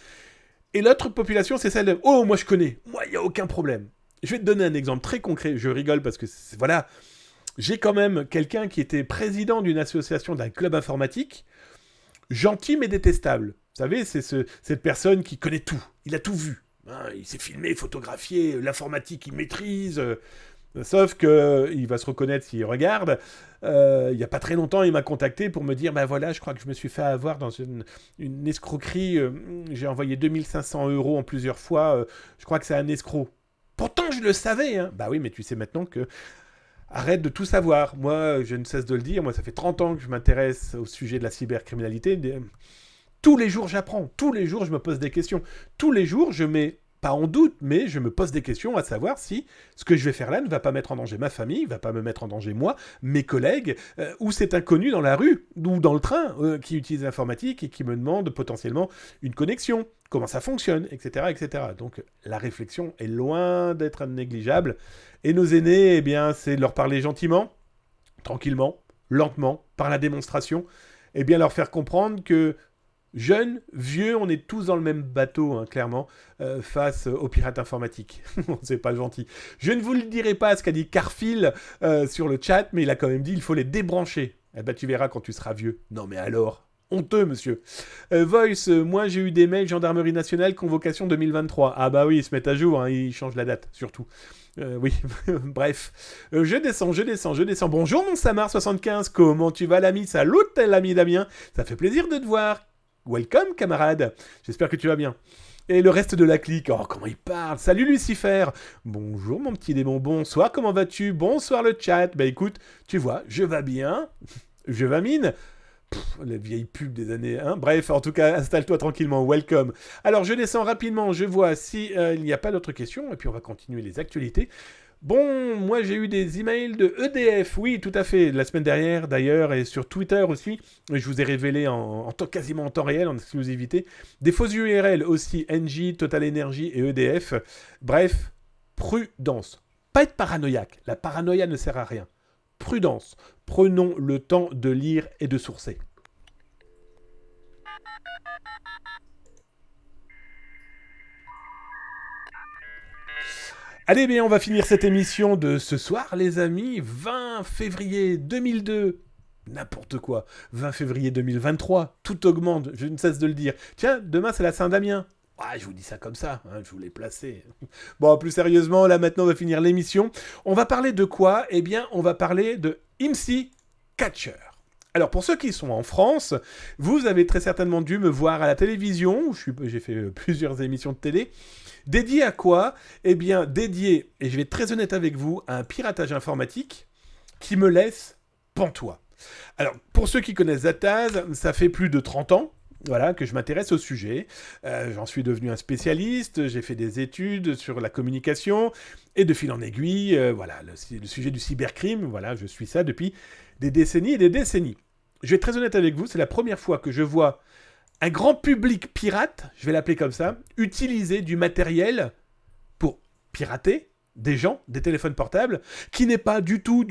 Et l'autre population, c'est celle de « Oh, moi je connais, moi il n'y a aucun problème ». Je vais te donner un exemple très concret, je rigole parce que, j'ai quand même quelqu'un qui était président d'une association d'un club informatique, gentil mais détestable. Vous savez, c'est cette personne qui connaît tout. Il a tout vu. Hein, il s'est filmé, photographié, l'informatique il maîtrise. Sauf qu'il va se reconnaître s'il regarde. Il n'y a pas très longtemps, il m'a contacté pour me dire, ben voilà, je crois que je me suis fait avoir dans une escroquerie. J'ai envoyé 2500 € en plusieurs fois. Je crois que c'est un escroc. Pourtant, je le savais. Hein. Bah oui, mais tu sais maintenant que... Arrête de tout savoir. Moi, je ne cesse de le dire. Moi, ça fait 30 ans que je m'intéresse au sujet de la cybercriminalité. Tous les jours, j'apprends. Tous les jours, je me pose des questions. Tous les jours, je mets, pas en doute, mais je me pose des questions à savoir si ce que je vais faire là ne va pas mettre en danger ma famille, ne va pas me mettre en danger moi, mes collègues, ou cet inconnu dans la rue, ou dans le train, qui utilise l'informatique et qui me demande potentiellement une connexion, comment ça fonctionne, etc., etc. Donc, la réflexion est loin d'être négligeable. Et nos aînés, eh bien, c'est de leur parler gentiment, tranquillement, lentement, par la démonstration, et bien leur faire comprendre que jeunes, vieux, on est tous dans le même bateau, hein, clairement, face aux pirates informatiques. C'est pas gentil. Je ne vous le dirai pas ce qu'a dit Carfil sur le chat, mais il a quand même dit il faut les débrancher. Eh ben, tu verras quand tu seras vieux. Non mais alors, honteux, monsieur. Voice, moi j'ai eu des mails Gendarmerie Nationale, convocation 2023. Ah bah oui, ils se mettent à jour, hein, ils changent la date, surtout. Oui, bref. Je descends. Bonjour mon Samar75, comment tu vas l'ami? Salut l'ami Damien, ça fait plaisir de te voir. Welcome camarade, j'espère que tu vas bien. Et le reste de la clique, oh comment il parle. Salut Lucifer, bonjour mon petit démon, bonsoir, comment vas-tu? Bonsoir le chat, bah écoute, tu vois, je vais bien, je vais mine. La vieille pub des années 1. Bref, en tout cas, installe-toi tranquillement. Welcome. Alors, je descends rapidement. Je vois si il n'y a pas d'autres questions. Et puis, on va continuer les actualités. Bon, moi, j'ai eu des emails de EDF. Oui, tout à fait. La semaine dernière, d'ailleurs, et sur Twitter aussi. Je vous ai révélé quasiment en temps réel, en exclusivité, des fausses URL aussi. Engie, Total Energy et EDF. Bref, prudence. Pas être paranoïaque. La paranoïa ne sert à rien. Prudence. Prenons le temps de lire et de sourcer. Allez, bien, on va finir cette émission de ce soir, les amis. 20 février 2002. N'importe quoi. 20 février 2023. Tout augmente, je ne cesse de le dire. Tiens, demain, c'est la Saint-Damien. Ah, je vous dis ça comme ça, hein, je vous l'ai placé. Bon, plus sérieusement, là maintenant on va finir l'émission. On va parler de quoi? Eh bien, on va parler de IMSI Catcher. Alors, pour ceux qui sont en France, vous avez très certainement dû me voir à la télévision, j'ai fait plusieurs émissions de télé, dédiées à quoi? Eh bien, dédiées, et je vais être très honnête avec vous, à un piratage informatique qui me laisse pantois. Alors, pour ceux qui connaissent Zataz, ça fait plus de 30 ans, voilà, que je m'intéresse au sujet. J'en suis devenu un spécialiste, j'ai fait des études sur la communication, et de fil en aiguille, voilà, le sujet du cybercrime, voilà, je suis ça depuis des décennies et des décennies. Je vais être très honnête avec vous, c'est la première fois que je vois un grand public pirate, je vais l'appeler comme ça, utiliser du matériel pour pirater des gens, des téléphones portables, qui n'est pas du tout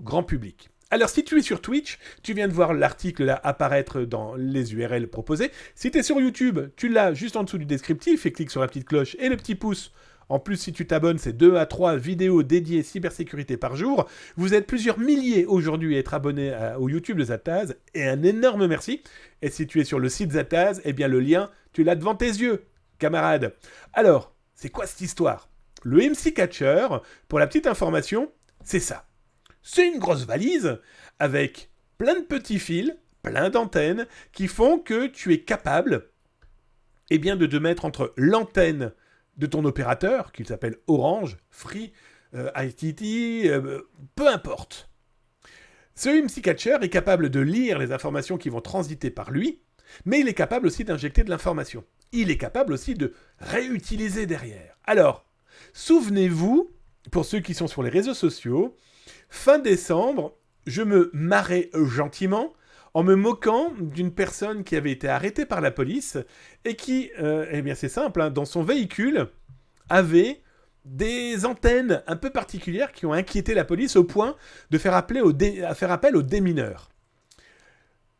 grand public. Alors, si tu es sur Twitch, tu viens de voir l'article là apparaître dans les URL proposées. Si tu es sur YouTube, tu l'as juste en dessous du descriptif et clique sur la petite cloche et le petit pouce. En plus, si tu t'abonnes, c'est 2 à 3 vidéos dédiées cybersécurité par jour. Vous êtes plusieurs milliers aujourd'hui à être abonnés au YouTube de Zataz. Et un énorme merci. Et si tu es sur le site Zataz, eh bien le lien, tu l'as devant tes yeux, camarade. Alors, c'est quoi cette histoire? Le IMSI Catcher, pour la petite information, c'est ça. C'est une grosse valise avec plein de petits fils, plein d'antennes qui font que tu es capable eh bien, de te mettre entre l'antenne de ton opérateur, qu'il s'appelle Orange, Free, ITT, peu importe. Ce IMSI Catcher est capable de lire les informations qui vont transiter par lui, mais il est capable aussi d'injecter de l'information. Il est capable aussi de réutiliser derrière. Alors, souvenez-vous, pour ceux qui sont sur les réseaux sociaux, fin décembre, je me marrais gentiment en me moquant d'une personne qui avait été arrêtée par la police et qui, eh bien c'est simple, hein, dans son véhicule, avait des antennes un peu particulières qui ont inquiété la police au point de faire appel aux démineurs.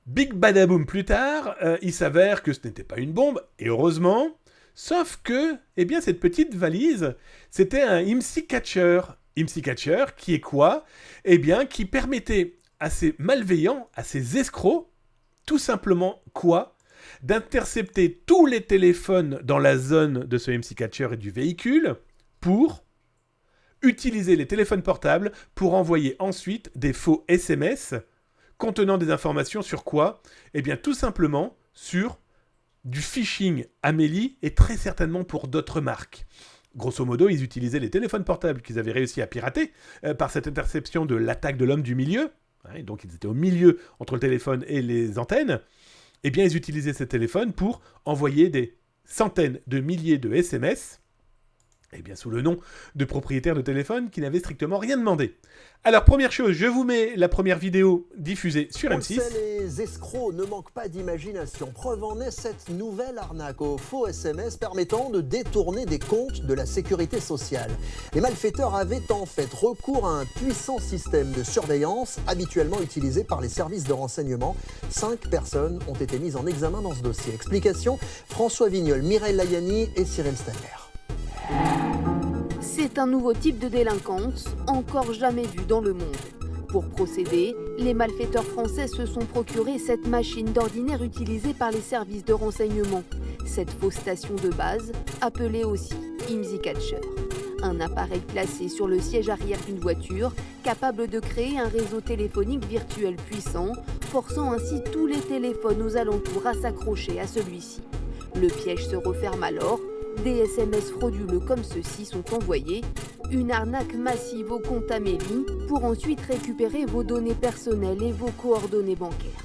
Big badaboom plus tard, il s'avère que ce n'était pas une bombe, et heureusement, sauf que, eh bien cette petite valise, c'était un IMSI Catcher. IMSI Catcher, qui est quoi? Eh bien, qui permettait à ces malveillants, à ces escrocs, tout simplement quoi? D'intercepter tous les téléphones dans la zone de ce IMSI Catcher et du véhicule pour utiliser les téléphones portables pour envoyer ensuite des faux SMS contenant des informations sur quoi? Eh bien, tout simplement sur du phishing Amélie et très certainement pour d'autres marques. Grosso modo, ils utilisaient les téléphones portables qu'ils avaient réussi à pirater par cette interception de l'attaque de l'homme du milieu. Hein, donc, ils étaient au milieu entre le téléphone et les antennes. Eh bien, ils utilisaient ces téléphones pour envoyer des centaines de milliers de SMS, eh bien, sous le nom de propriétaires de téléphones qui n'avaient strictement rien demandé. Alors, première chose, je vous mets la première vidéo diffusée sur On le M6. sait, les escrocs ne manquent pas d'imagination. Preuve en est cette nouvelle arnaque aux faux SMS permettant de détourner des comptes de la sécurité sociale. Les malfaiteurs avaient en fait recours à un puissant système de surveillance habituellement utilisé par les services de renseignement. 5 personnes ont été mises en examen dans ce dossier. Explication, François Vignol, Mireille Layani et Cyril Steiner. C'est un nouveau type de délinquance encore jamais vu dans le monde. Pour procéder, les malfaiteurs français se sont procurés cette machine d'ordinaire utilisée par les services de renseignement. Cette fausse station de base, appelée aussi IMSI Catcher. Un appareil placé sur le siège arrière d'une voiture, capable de créer un réseau téléphonique virtuel puissant, forçant ainsi tous les téléphones aux alentours à s'accrocher à celui-ci. Le piège se referme alors. Des SMS frauduleux comme ceux-ci sont envoyés, une arnaque massive au compte Amélie pour ensuite récupérer vos données personnelles et vos coordonnées bancaires.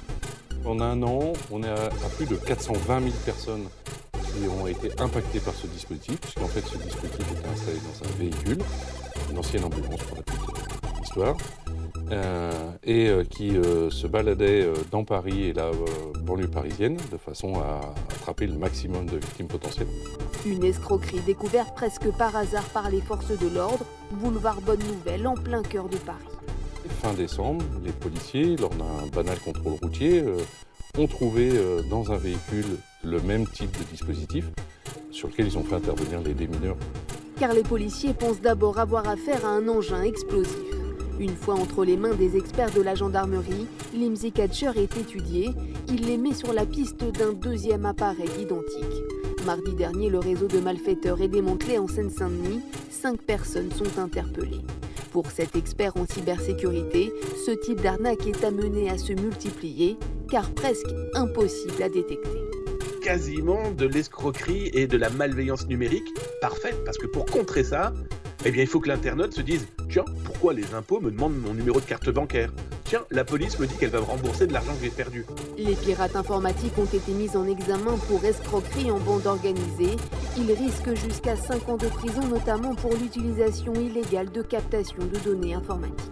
En un an, on est à plus de 420 000 personnes qui ont été impactées par ce dispositif, puisqu'en fait ce dispositif était installé dans un véhicule, une ancienne ambulance pour la petite histoire, qui se baladait dans Paris et la banlieue parisienne de façon à attraper le maximum de victimes potentielles. Une escroquerie découverte presque par hasard par les forces de l'ordre, boulevard Bonne Nouvelle en plein cœur de Paris. Fin décembre, les policiers, lors d'un banal contrôle routier, ont trouvé dans un véhicule le même type de dispositif sur lequel ils ont fait intervenir les démineurs. Car les policiers pensent d'abord avoir affaire à un engin explosif. Une fois entre les mains des experts de la gendarmerie, l'IMSI Catcher est étudié. Il les met sur la piste d'un deuxième appareil identique. Mardi dernier, le réseau de malfaiteurs est démantelé en Seine-Saint-Denis. 5 personnes sont interpellées. Pour cet expert en cybersécurité, ce type d'arnaque est amené à se multiplier, car presque impossible à détecter. Quasiment de l'escroquerie et de la malveillance numérique parfaite, parce que pour contrer ça, eh bien, il faut que l'internaute se dise « Tiens, pourquoi les impôts me demandent mon numéro de carte bancaire ? Tiens, la police me dit qu'elle va me rembourser de l'argent que j'ai perdu. » Les pirates informatiques ont été mis en examen pour escroquerie en bande organisée. Ils risquent jusqu'à 5 ans de prison, notamment pour l'utilisation illégale de captation de données informatiques.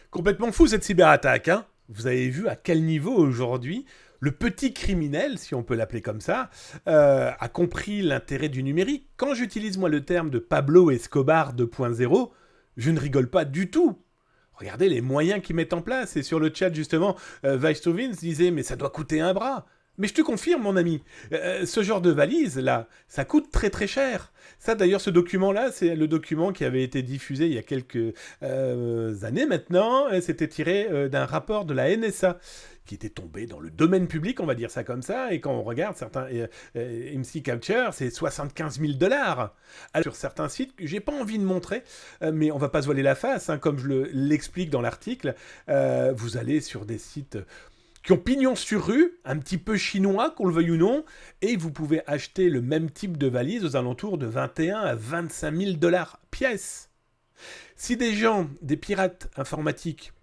Complètement fou cette cyberattaque, hein. Vous avez vu à quel niveau aujourd'hui le petit criminel, si on peut l'appeler comme ça, a compris l'intérêt du numérique. Quand j'utilise moi le terme de Pablo Escobar 2.0, je ne rigole pas du tout. Regardez les moyens qu'ils mettent en place. Et sur le chat, justement, Weistovins disait « Mais ça doit coûter un bras ». Mais je te confirme, mon ami, ce genre de valise-là, ça coûte très très cher. Ça, d'ailleurs, ce document-là, c'est le document qui avait été diffusé il y a quelques années maintenant. C'était tiré d'un rapport de la NSA qui était tombé dans le domaine public, on va dire ça comme ça. Et quand on regarde certains IMSI Catcher, c'est 75 000 $. Alors, sur certains sites que j'ai pas envie de montrer, mais on va pas se voiler la face, hein, comme je l'explique dans l'article. Vous allez sur des sites qui ont pignon sur rue, un petit peu chinois, qu'on le veuille ou non, et vous pouvez acheter le même type de valise aux alentours de 21 à 25 000 $ pièce. Si des gens, des pirates informatiques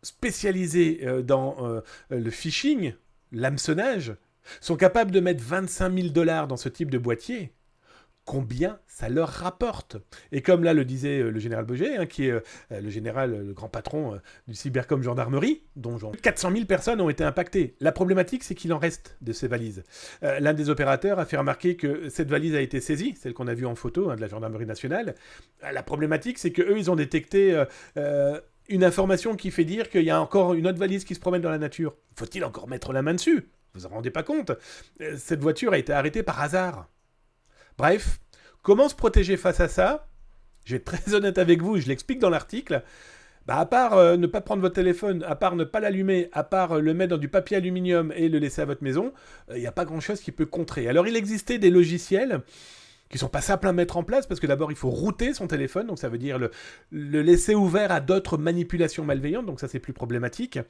spécialisés dans le phishing, l'hameçonnage, sont capables de mettre 25 000 $ dans ce type de boîtier, combien ça leur rapporte? Et comme là le disait le général Boger, hein, qui est le général, le grand patron du cybercom gendarmerie, dont 400 000 personnes ont été impactées. La problématique, c'est qu'il en reste de ces valises. L'un des opérateurs a fait remarquer que cette valise a été saisie, celle qu'on a vue en photo, hein, de la gendarmerie nationale. La problématique, c'est qu'eux, ils ont détecté une information qui fait dire qu'il y a encore une autre valise qui se promène dans la nature. Faut-il encore mettre la main dessus? Vous vous en rendez pas compte? Cette voiture a été arrêtée par hasard. Bref, comment se protéger face à ça? Je vais être très honnête avec vous, je l'explique dans l'article. À part ne pas prendre votre téléphone, à part ne pas l'allumer, à part le mettre dans du papier aluminium et le laisser à votre maison, il n'y a pas grand-chose qui peut contrer. Alors il existait des logiciels qui sont pas simples à mettre en place, parce que d'abord il faut router son téléphone, donc ça veut dire le laisser ouvert à d'autres manipulations malveillantes, donc ça c'est plus problématique.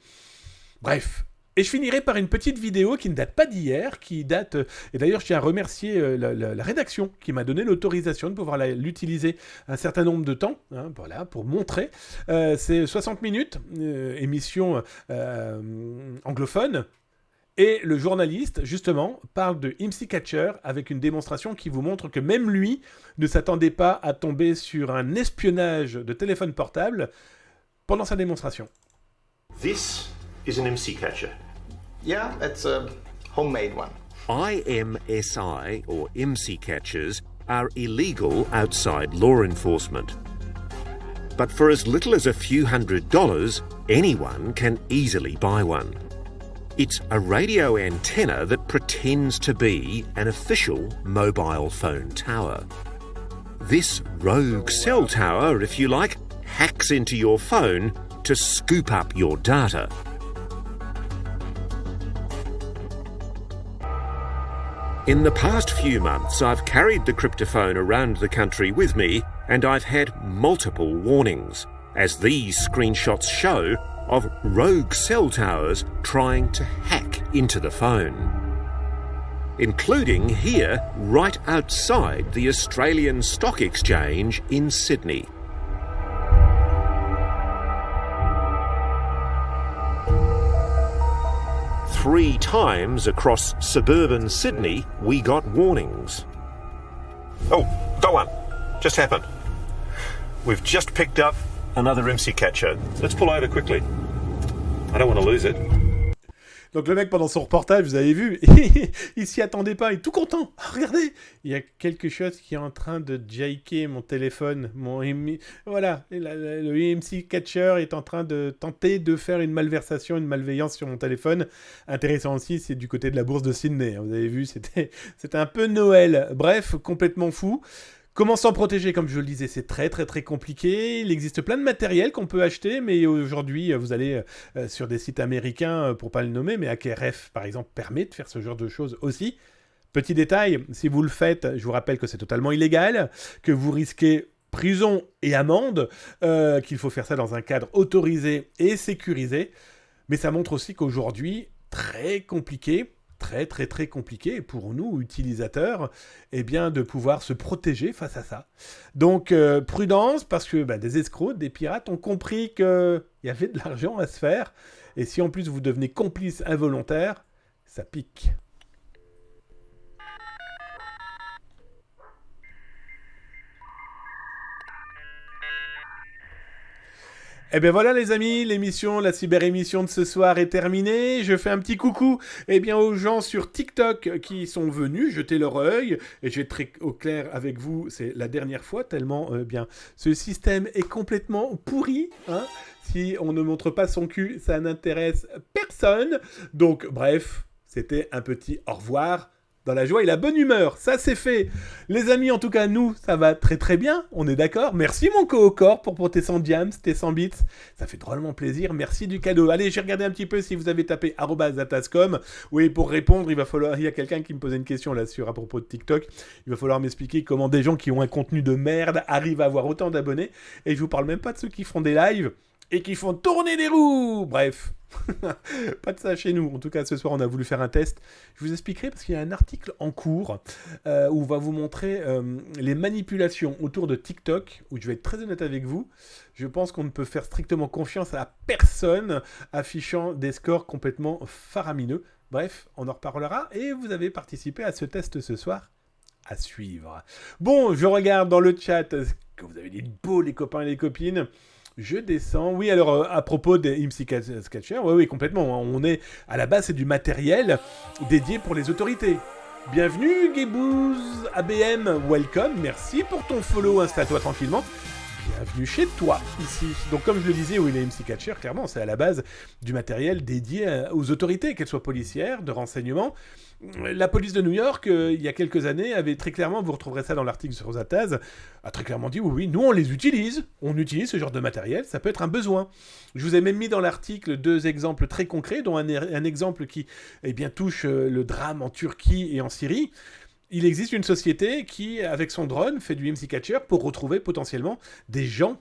Bref. Et je finirai par une petite vidéo qui ne date pas d'hier, qui date... et d'ailleurs, je tiens à remercier la rédaction qui m'a donné l'autorisation de pouvoir l'utiliser un certain nombre de temps, hein, voilà, pour montrer. C'est 60 minutes, émission anglophone, et le journaliste, justement, parle de IMSI Catcher avec une démonstration qui vous montre que même lui ne s'attendait pas à tomber sur un espionnage de téléphone portable pendant sa démonstration. This is an IMSI catcher. Yeah, it's a homemade one. IMSI, or IMSI catchers, are illegal outside law enforcement. But for as little as a few $100s, anyone can easily buy one. It's a radio antenna that pretends to be an official mobile phone tower. This rogue cell tower, if you like, hacks into your phone to scoop up your data. In the past few months, I've carried the cryptophone around the country with me, and I've had multiple warnings, as these screenshots show, of rogue cell towers trying to hack into the phone. Including here, right outside the Australian Stock Exchange in Sydney. Three times across suburban Sydney, we got warnings. Oh, got one. Just happened. We've just picked up another IMSI catcher. Let's pull over quickly. I don't want to lose it. Donc le mec, pendant son reportage, vous avez vu, il s'y attendait pas, il est tout content. Ah, regardez, il y a quelque chose qui est en train de jacker mon téléphone. Voilà, le IMSI Catcher est en train de tenter de faire une malversation, une malveillance sur mon téléphone. Intéressant aussi, c'est du côté de la bourse de Sydney. Vous avez vu, c'était un peu Noël. Bref, complètement fou. Comment s'en protéger, comme je le disais, c'est très très très compliqué. Il existe plein de matériel qu'on peut acheter, mais aujourd'hui, vous allez sur des sites américains, pour pas le nommer, mais AKRF, par exemple, permet de faire ce genre de choses aussi. Petit détail, si vous le faites, je vous rappelle que c'est totalement illégal, que vous risquez prison et amende, qu'il faut faire ça dans un cadre autorisé et sécurisé. Mais ça montre aussi qu'aujourd'hui, très compliqué, très très très compliqué pour nous utilisateurs, eh bien de pouvoir se protéger face à ça. Donc prudence, parce que des escrocs, des pirates ont compris qu'il y avait de l'argent à se faire, et si en plus vous devenez complice involontaire, ça pique. Eh bien voilà les amis, l'émission, la cyber-émission de ce soir est terminée. Je fais un petit coucou aux gens sur TikTok qui sont venus jeter leur œil. Et je vais être très au clair avec vous, c'est la dernière fois, tellement ce système est complètement pourri. Hein. Si on ne montre pas son cul, ça n'intéresse personne. Donc bref, c'était un petit au revoir. Dans la joie et la bonne humeur, ça c'est fait. Les amis, en tout cas, nous, ça va très très bien, on est d'accord. Merci mon co-corps pour tes 100 diams, tes 100 bits. Ça fait drôlement plaisir, merci du cadeau. Allez, j'ai regardé un petit peu si vous avez tapé @atascom. Oui, pour répondre, il y a quelqu'un qui me posait une question là à propos de TikTok. Il va falloir m'expliquer comment des gens qui ont un contenu de merde arrivent à avoir autant d'abonnés. Et je vous parle même pas de ceux qui font des lives et qui font tourner des roues. Bref. Pas de ça chez nous. En tout cas, ce soir, on a voulu faire un test. Je vous expliquerai parce qu'il y a un article en cours où on va vous montrer les manipulations autour de TikTok, où je vais être très honnête avec vous. Je pense qu'on ne peut faire strictement confiance à personne affichant des scores complètement faramineux. Bref, on en reparlera et vous avez participé à ce test ce soir. À suivre. Bon, je regarde dans le chat que vous avez dit beau les copains et les copines. Je descends. Oui, alors, à propos des IMSI Catcher, oui, complètement. On est, à la base, c'est du matériel dédié pour les autorités. Bienvenue, Guébouze, ABM, welcome. Merci pour ton follow, installe-toi tranquillement. bienvenue chez toi, ici. Donc comme je le disais, oui, les MC Catcher, clairement, c'est à la base du matériel dédié aux autorités, qu'elles soient policières, de renseignement. La police de New York, il y a quelques années, avait très clairement, vous retrouverez ça dans l'article sur Zataz, a très clairement dit, oui, nous on les utilise, on utilise ce genre de matériel, ça peut être un besoin. Je vous ai même mis dans l'article 2 exemples très concrets, dont un exemple qui touche le drame en Turquie et en Syrie. Il existe une société qui, avec son drone, fait du MC Catcher pour retrouver potentiellement des gens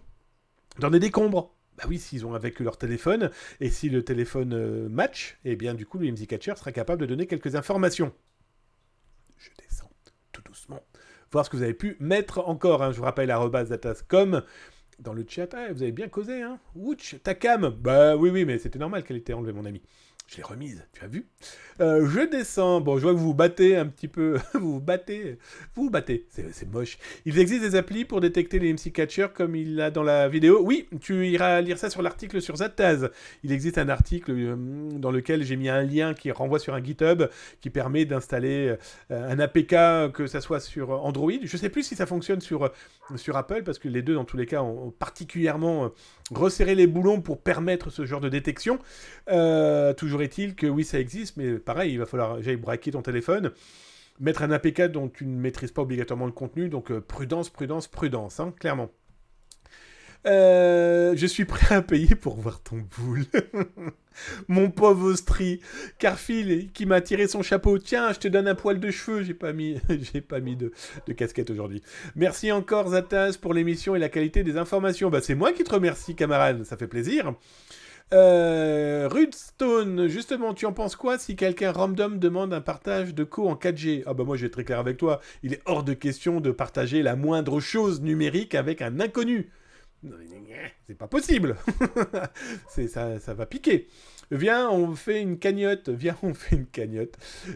dans des décombres. Bah oui, s'ils ont avec leur téléphone, et si le téléphone match, eh bien du coup le MC Catcher sera capable de donner quelques informations. Je descends tout doucement. Voir ce que vous avez pu mettre encore, hein. Je vous rappelle @zatas.com dans le chat. Ah, vous avez bien causé, hein. Ouch, ta cam. Bah oui, mais c'était normal qu'elle était enlevée, mon ami. Je l'ai remise, tu as vu. Je descends. Bon, je vois que vous vous battez un petit peu. vous vous battez. C'est moche. Il existe des applis pour détecter les MC Catcher comme il l'a dans la vidéo. Oui, tu iras lire ça sur l'article sur Zataz. Il existe un article dans lequel j'ai mis un lien qui renvoie sur un GitHub qui permet d'installer un APK, que ça soit sur Android. Je ne sais plus si ça fonctionne sur Apple, parce que les deux, dans tous les cas, ont particulièrement resserré les boulons pour permettre ce genre de détection. Toujours est-il que oui, ça existe, mais pareil, il va falloir j'aille braquer ton téléphone, mettre un APK dont tu ne maîtrises pas obligatoirement le contenu, donc prudence, hein, clairement. Je suis prêt à payer pour voir ton boule. Mon pauvre Austrie. Carphil, qui m'a tiré son chapeau. Tiens, je te donne un poil de cheveux. J'ai pas mis de casquette aujourd'hui. Merci encore, Zataz, pour l'émission et la qualité des informations. Bah, c'est moi qui te remercie, camarade. Ça fait plaisir. Rudstone, justement, tu en penses quoi si quelqu'un random demande un partage de co en 4G? Ah bah moi je vais être très clair avec toi, il est hors de question de partager la moindre chose numérique avec un inconnu. C'est pas possible. ça va piquer. Viens, on fait une cagnotte.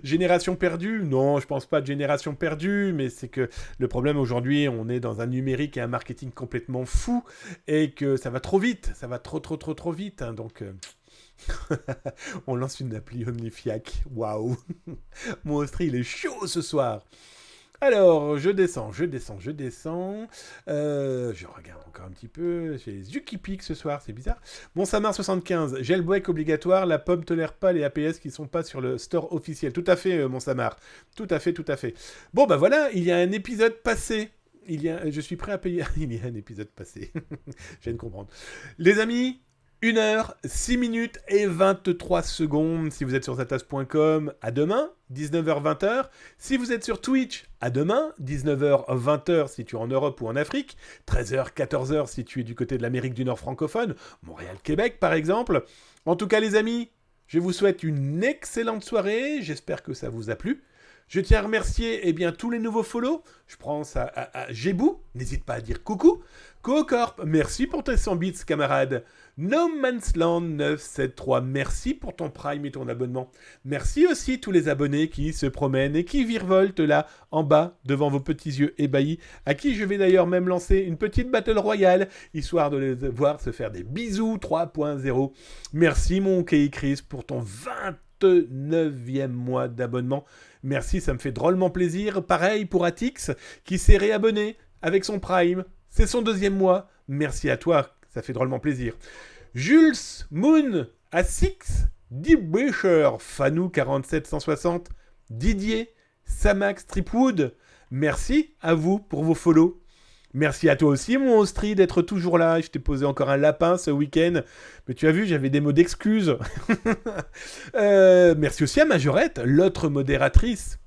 Génération perdue? Non, je pense pas de génération perdue, mais c'est que le problème aujourd'hui, on est dans un numérique et un marketing complètement fou, et que ça va trop vite. Ça va trop vite, hein, donc... on lance une appli OnlyFiac. Waouh. Mon Austrie, il est chaud ce soir. Alors, je descends. Je regarde encore un petit peu. J'ai les yeux qui piquent ce soir, c'est bizarre. Bon, Samar 75, jailbreak obligatoire. La pomme tolère pas les APS qui sont pas sur le store officiel. Tout à fait, mon Samar. Tout à fait. Bon, bah voilà, il y a un épisode passé. Je suis prêt à payer. Il y a un épisode passé. Je viens de comprendre. Les amis... 1h, 6 minutes et 23 secondes si vous êtes sur zatas.com. À demain, 19h-20h. Si vous êtes sur Twitch, à demain, 19h-20h si tu es en Europe ou en Afrique. 13h-14h si tu es du côté de l'Amérique du Nord francophone. Montréal-Québec, par exemple. En tout cas, les amis, je vous souhaite une excellente soirée. J'espère que ça vous a plu. Je tiens à remercier tous les nouveaux follow. Je pense à Gébou. N'hésite pas à dire coucou. Cocorp, merci pour tes 100 bits, camarade. No Man's Land 973, merci pour ton Prime et ton abonnement. Merci aussi tous les abonnés qui se promènent et qui virevoltent là, en bas, devant vos petits yeux ébahis, à qui je vais d'ailleurs même lancer une petite Battle Royale, histoire de les voir se faire des bisous 3.0. Merci mon Kei Chris pour ton 29e mois d'abonnement. Merci, ça me fait drôlement plaisir. Pareil pour Atix, qui s'est réabonné avec son Prime. C'est son 2e mois. Merci à toi, ça fait drôlement plaisir. Jules, Moon, Asix, Dibwisher, Fanou 47160, Didier, Samax, Tripwood. Merci à vous pour vos follow. Merci à toi aussi, mon Austrie, d'être toujours là. Je t'ai posé encore un lapin ce week-end. Mais tu as vu, j'avais des mots d'excuses. Merci aussi à Majorette, l'autre modératrice.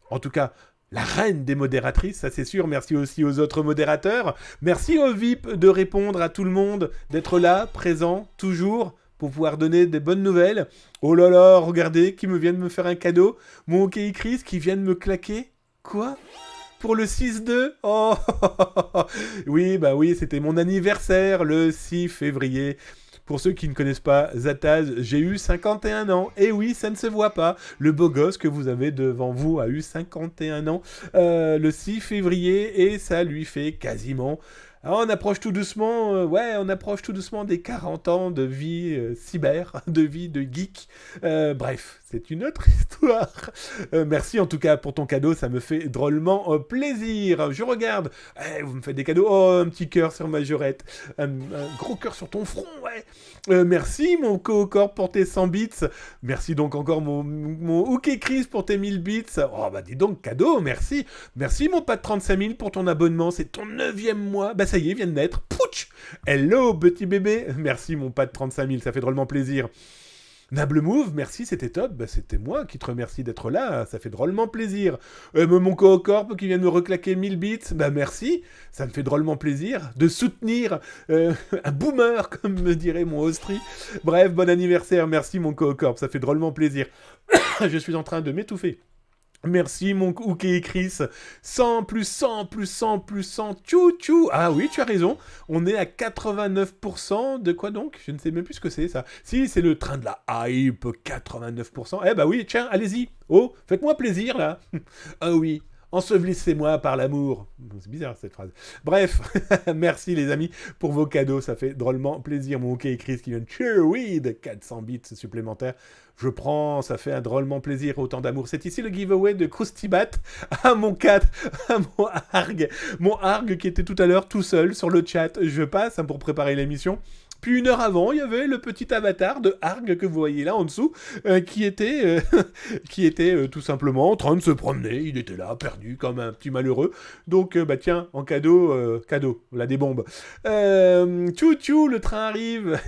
En tout cas, la reine des modératrices, ça c'est sûr. Merci aussi aux autres modérateurs. Merci aux VIP de répondre à tout le monde, d'être là, présent, toujours, pour pouvoir donner des bonnes nouvelles. Oh là là, regardez, qui me vient de me faire un cadeau. Mon OK Chris qui vient de me claquer. Quoi ? Pour le 6-2 ? Oh oui, bah oui, c'était mon anniversaire, le 6 février. Pour ceux qui ne connaissent pas Zataz, j'ai eu 51 ans. Et oui, ça ne se voit pas. Le beau gosse que vous avez devant vous a eu 51 ans le 6 février et ça lui fait quasiment Ah, on approche tout doucement, on approche tout doucement des 40 ans de vie cyber, de vie de geek. Bref, c'est une autre histoire. Merci en tout cas pour ton cadeau, ça me fait drôlement plaisir. Je regarde, vous me faites des cadeaux. Oh, un petit cœur sur Majorette, un gros cœur sur ton front, ouais. Merci mon Cocorp pour tes 100 bits. Merci donc encore mon OK Chris pour tes 1000 bits. Oh bah dis donc, cadeau, merci. Merci mon Pat 35 000 pour ton abonnement, c'est ton 9e mois. Bah ça y est, vient de naître. Pouch. Hello petit bébé. Merci mon Pat 35 000, ça fait drôlement plaisir. Nable Move, merci, c'était top. Bah, c'était moi qui te remercie d'être là, ça fait drôlement plaisir. Mon Cocorp qui vient de me reclaquer 1000 bits, bah merci, ça me fait drôlement plaisir de soutenir un boomer, comme me dirait mon Austri. Bref, bon anniversaire, merci mon Cocorp, ça fait drôlement plaisir. Je suis en train de m'étouffer. Merci mon OK Chris, 100 plus 100 plus 100 plus 100, tchou tchou. Ah oui, tu as raison, on est à 89%, de quoi donc? Je ne sais même plus ce que c'est ça. Si, c'est le train de la hype, 89%. Eh bah oui, tiens, allez-y. Oh, faites-moi plaisir là. Ah oui, ensevelissez-moi par l'amour. C'est bizarre cette phrase. Bref, merci les amis pour vos cadeaux, ça fait drôlement plaisir. Mon OK Chris qui vient de Cheerweed, 400 bits supplémentaires. Je prends, ça fait un drôlement plaisir, autant d'amour. C'est ici le giveaway de Croustibat à mon mon Arg qui était tout à l'heure tout seul sur le chat. Je passe pour préparer l'émission. Puis une heure avant, il y avait le petit avatar de Arg que vous voyez là en dessous, qui était tout simplement en train de se promener. Il était là, perdu comme un petit malheureux. Donc, bah tiens, en cadeau, là des bombes. Tchou tchou, le train arrive.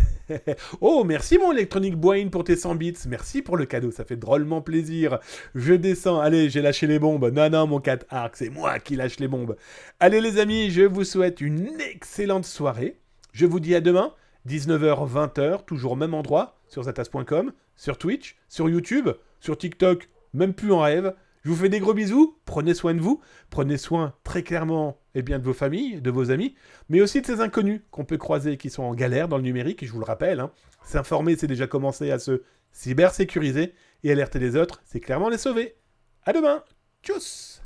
Oh, merci mon Electronic Boyne pour tes 100 bits. Merci pour le cadeau, ça fait drôlement plaisir. Je descends, allez, j'ai lâché les bombes. Non, mon cat Arg, c'est moi qui lâche les bombes. Allez les amis, je vous souhaite une excellente soirée. Je vous dis à demain. 19h, 20h, toujours au même endroit, sur zatas.com, sur Twitch, sur YouTube, sur TikTok, même plus en rêve. Je vous fais des gros bisous, prenez soin de vous, prenez soin très clairement de vos familles, de vos amis, mais aussi de ces inconnus qu'on peut croiser qui sont en galère dans le numérique, et je vous le rappelle, s'informer c'est déjà commencer à se cybersécuriser, et alerter les autres, c'est clairement les sauver. À demain, tchuss.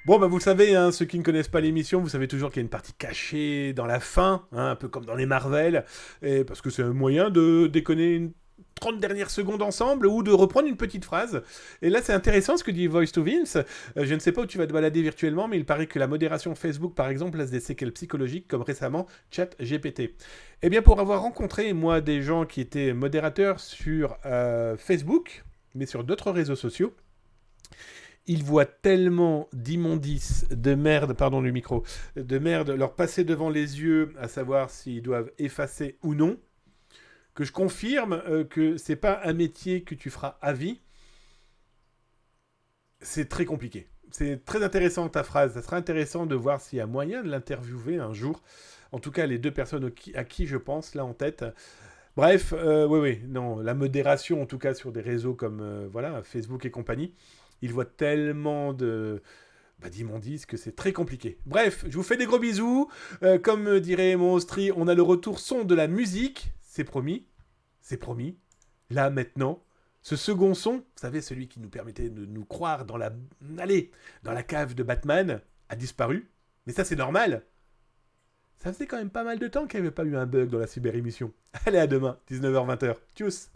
Bon, bah vous le savez, ceux qui ne connaissent pas l'émission, vous savez toujours qu'il y a une partie cachée dans la fin, un peu comme dans les Marvel, et parce que c'est un moyen de déconner une 30 dernières secondes ensemble ou de reprendre une petite phrase. Et là, c'est intéressant ce que dit Voice to Vince. Je ne sais pas où tu vas te balader virtuellement, mais il paraît que la modération Facebook, par exemple, laisse des séquelles psychologiques, comme récemment ChatGPT. Eh bien, pour avoir rencontré, moi, des gens qui étaient modérateurs sur Facebook, mais sur d'autres réseaux sociaux, ils voient tellement d'immondices, de merde, pardon le micro, de merde leur passer devant les yeux, à savoir s'ils doivent effacer ou non, que je confirme que c'est pas un métier que tu feras à vie. C'est très compliqué. C'est très intéressant ta phrase. Ça serait intéressant de voir s'il y a moyen de l'interviewer un jour. En tout cas, les deux personnes à qui je pense, là en tête. Bref, non, la modération, en tout cas sur des réseaux comme Facebook et compagnie, ils voient tellement d'immondices que c'est très compliqué. Bref, je vous fais des gros bisous. Comme dirait mon Austri, on a le retour son de la musique. C'est promis. C'est promis. Là, maintenant, ce second son, vous savez, celui qui nous permettait de nous croire dans la cave de Batman, a disparu. Mais ça, c'est normal. Ça faisait quand même pas mal de temps qu'il n'y avait pas eu un bug dans la cyber-émission. Allez, à demain, 19h-20h. Tchuss.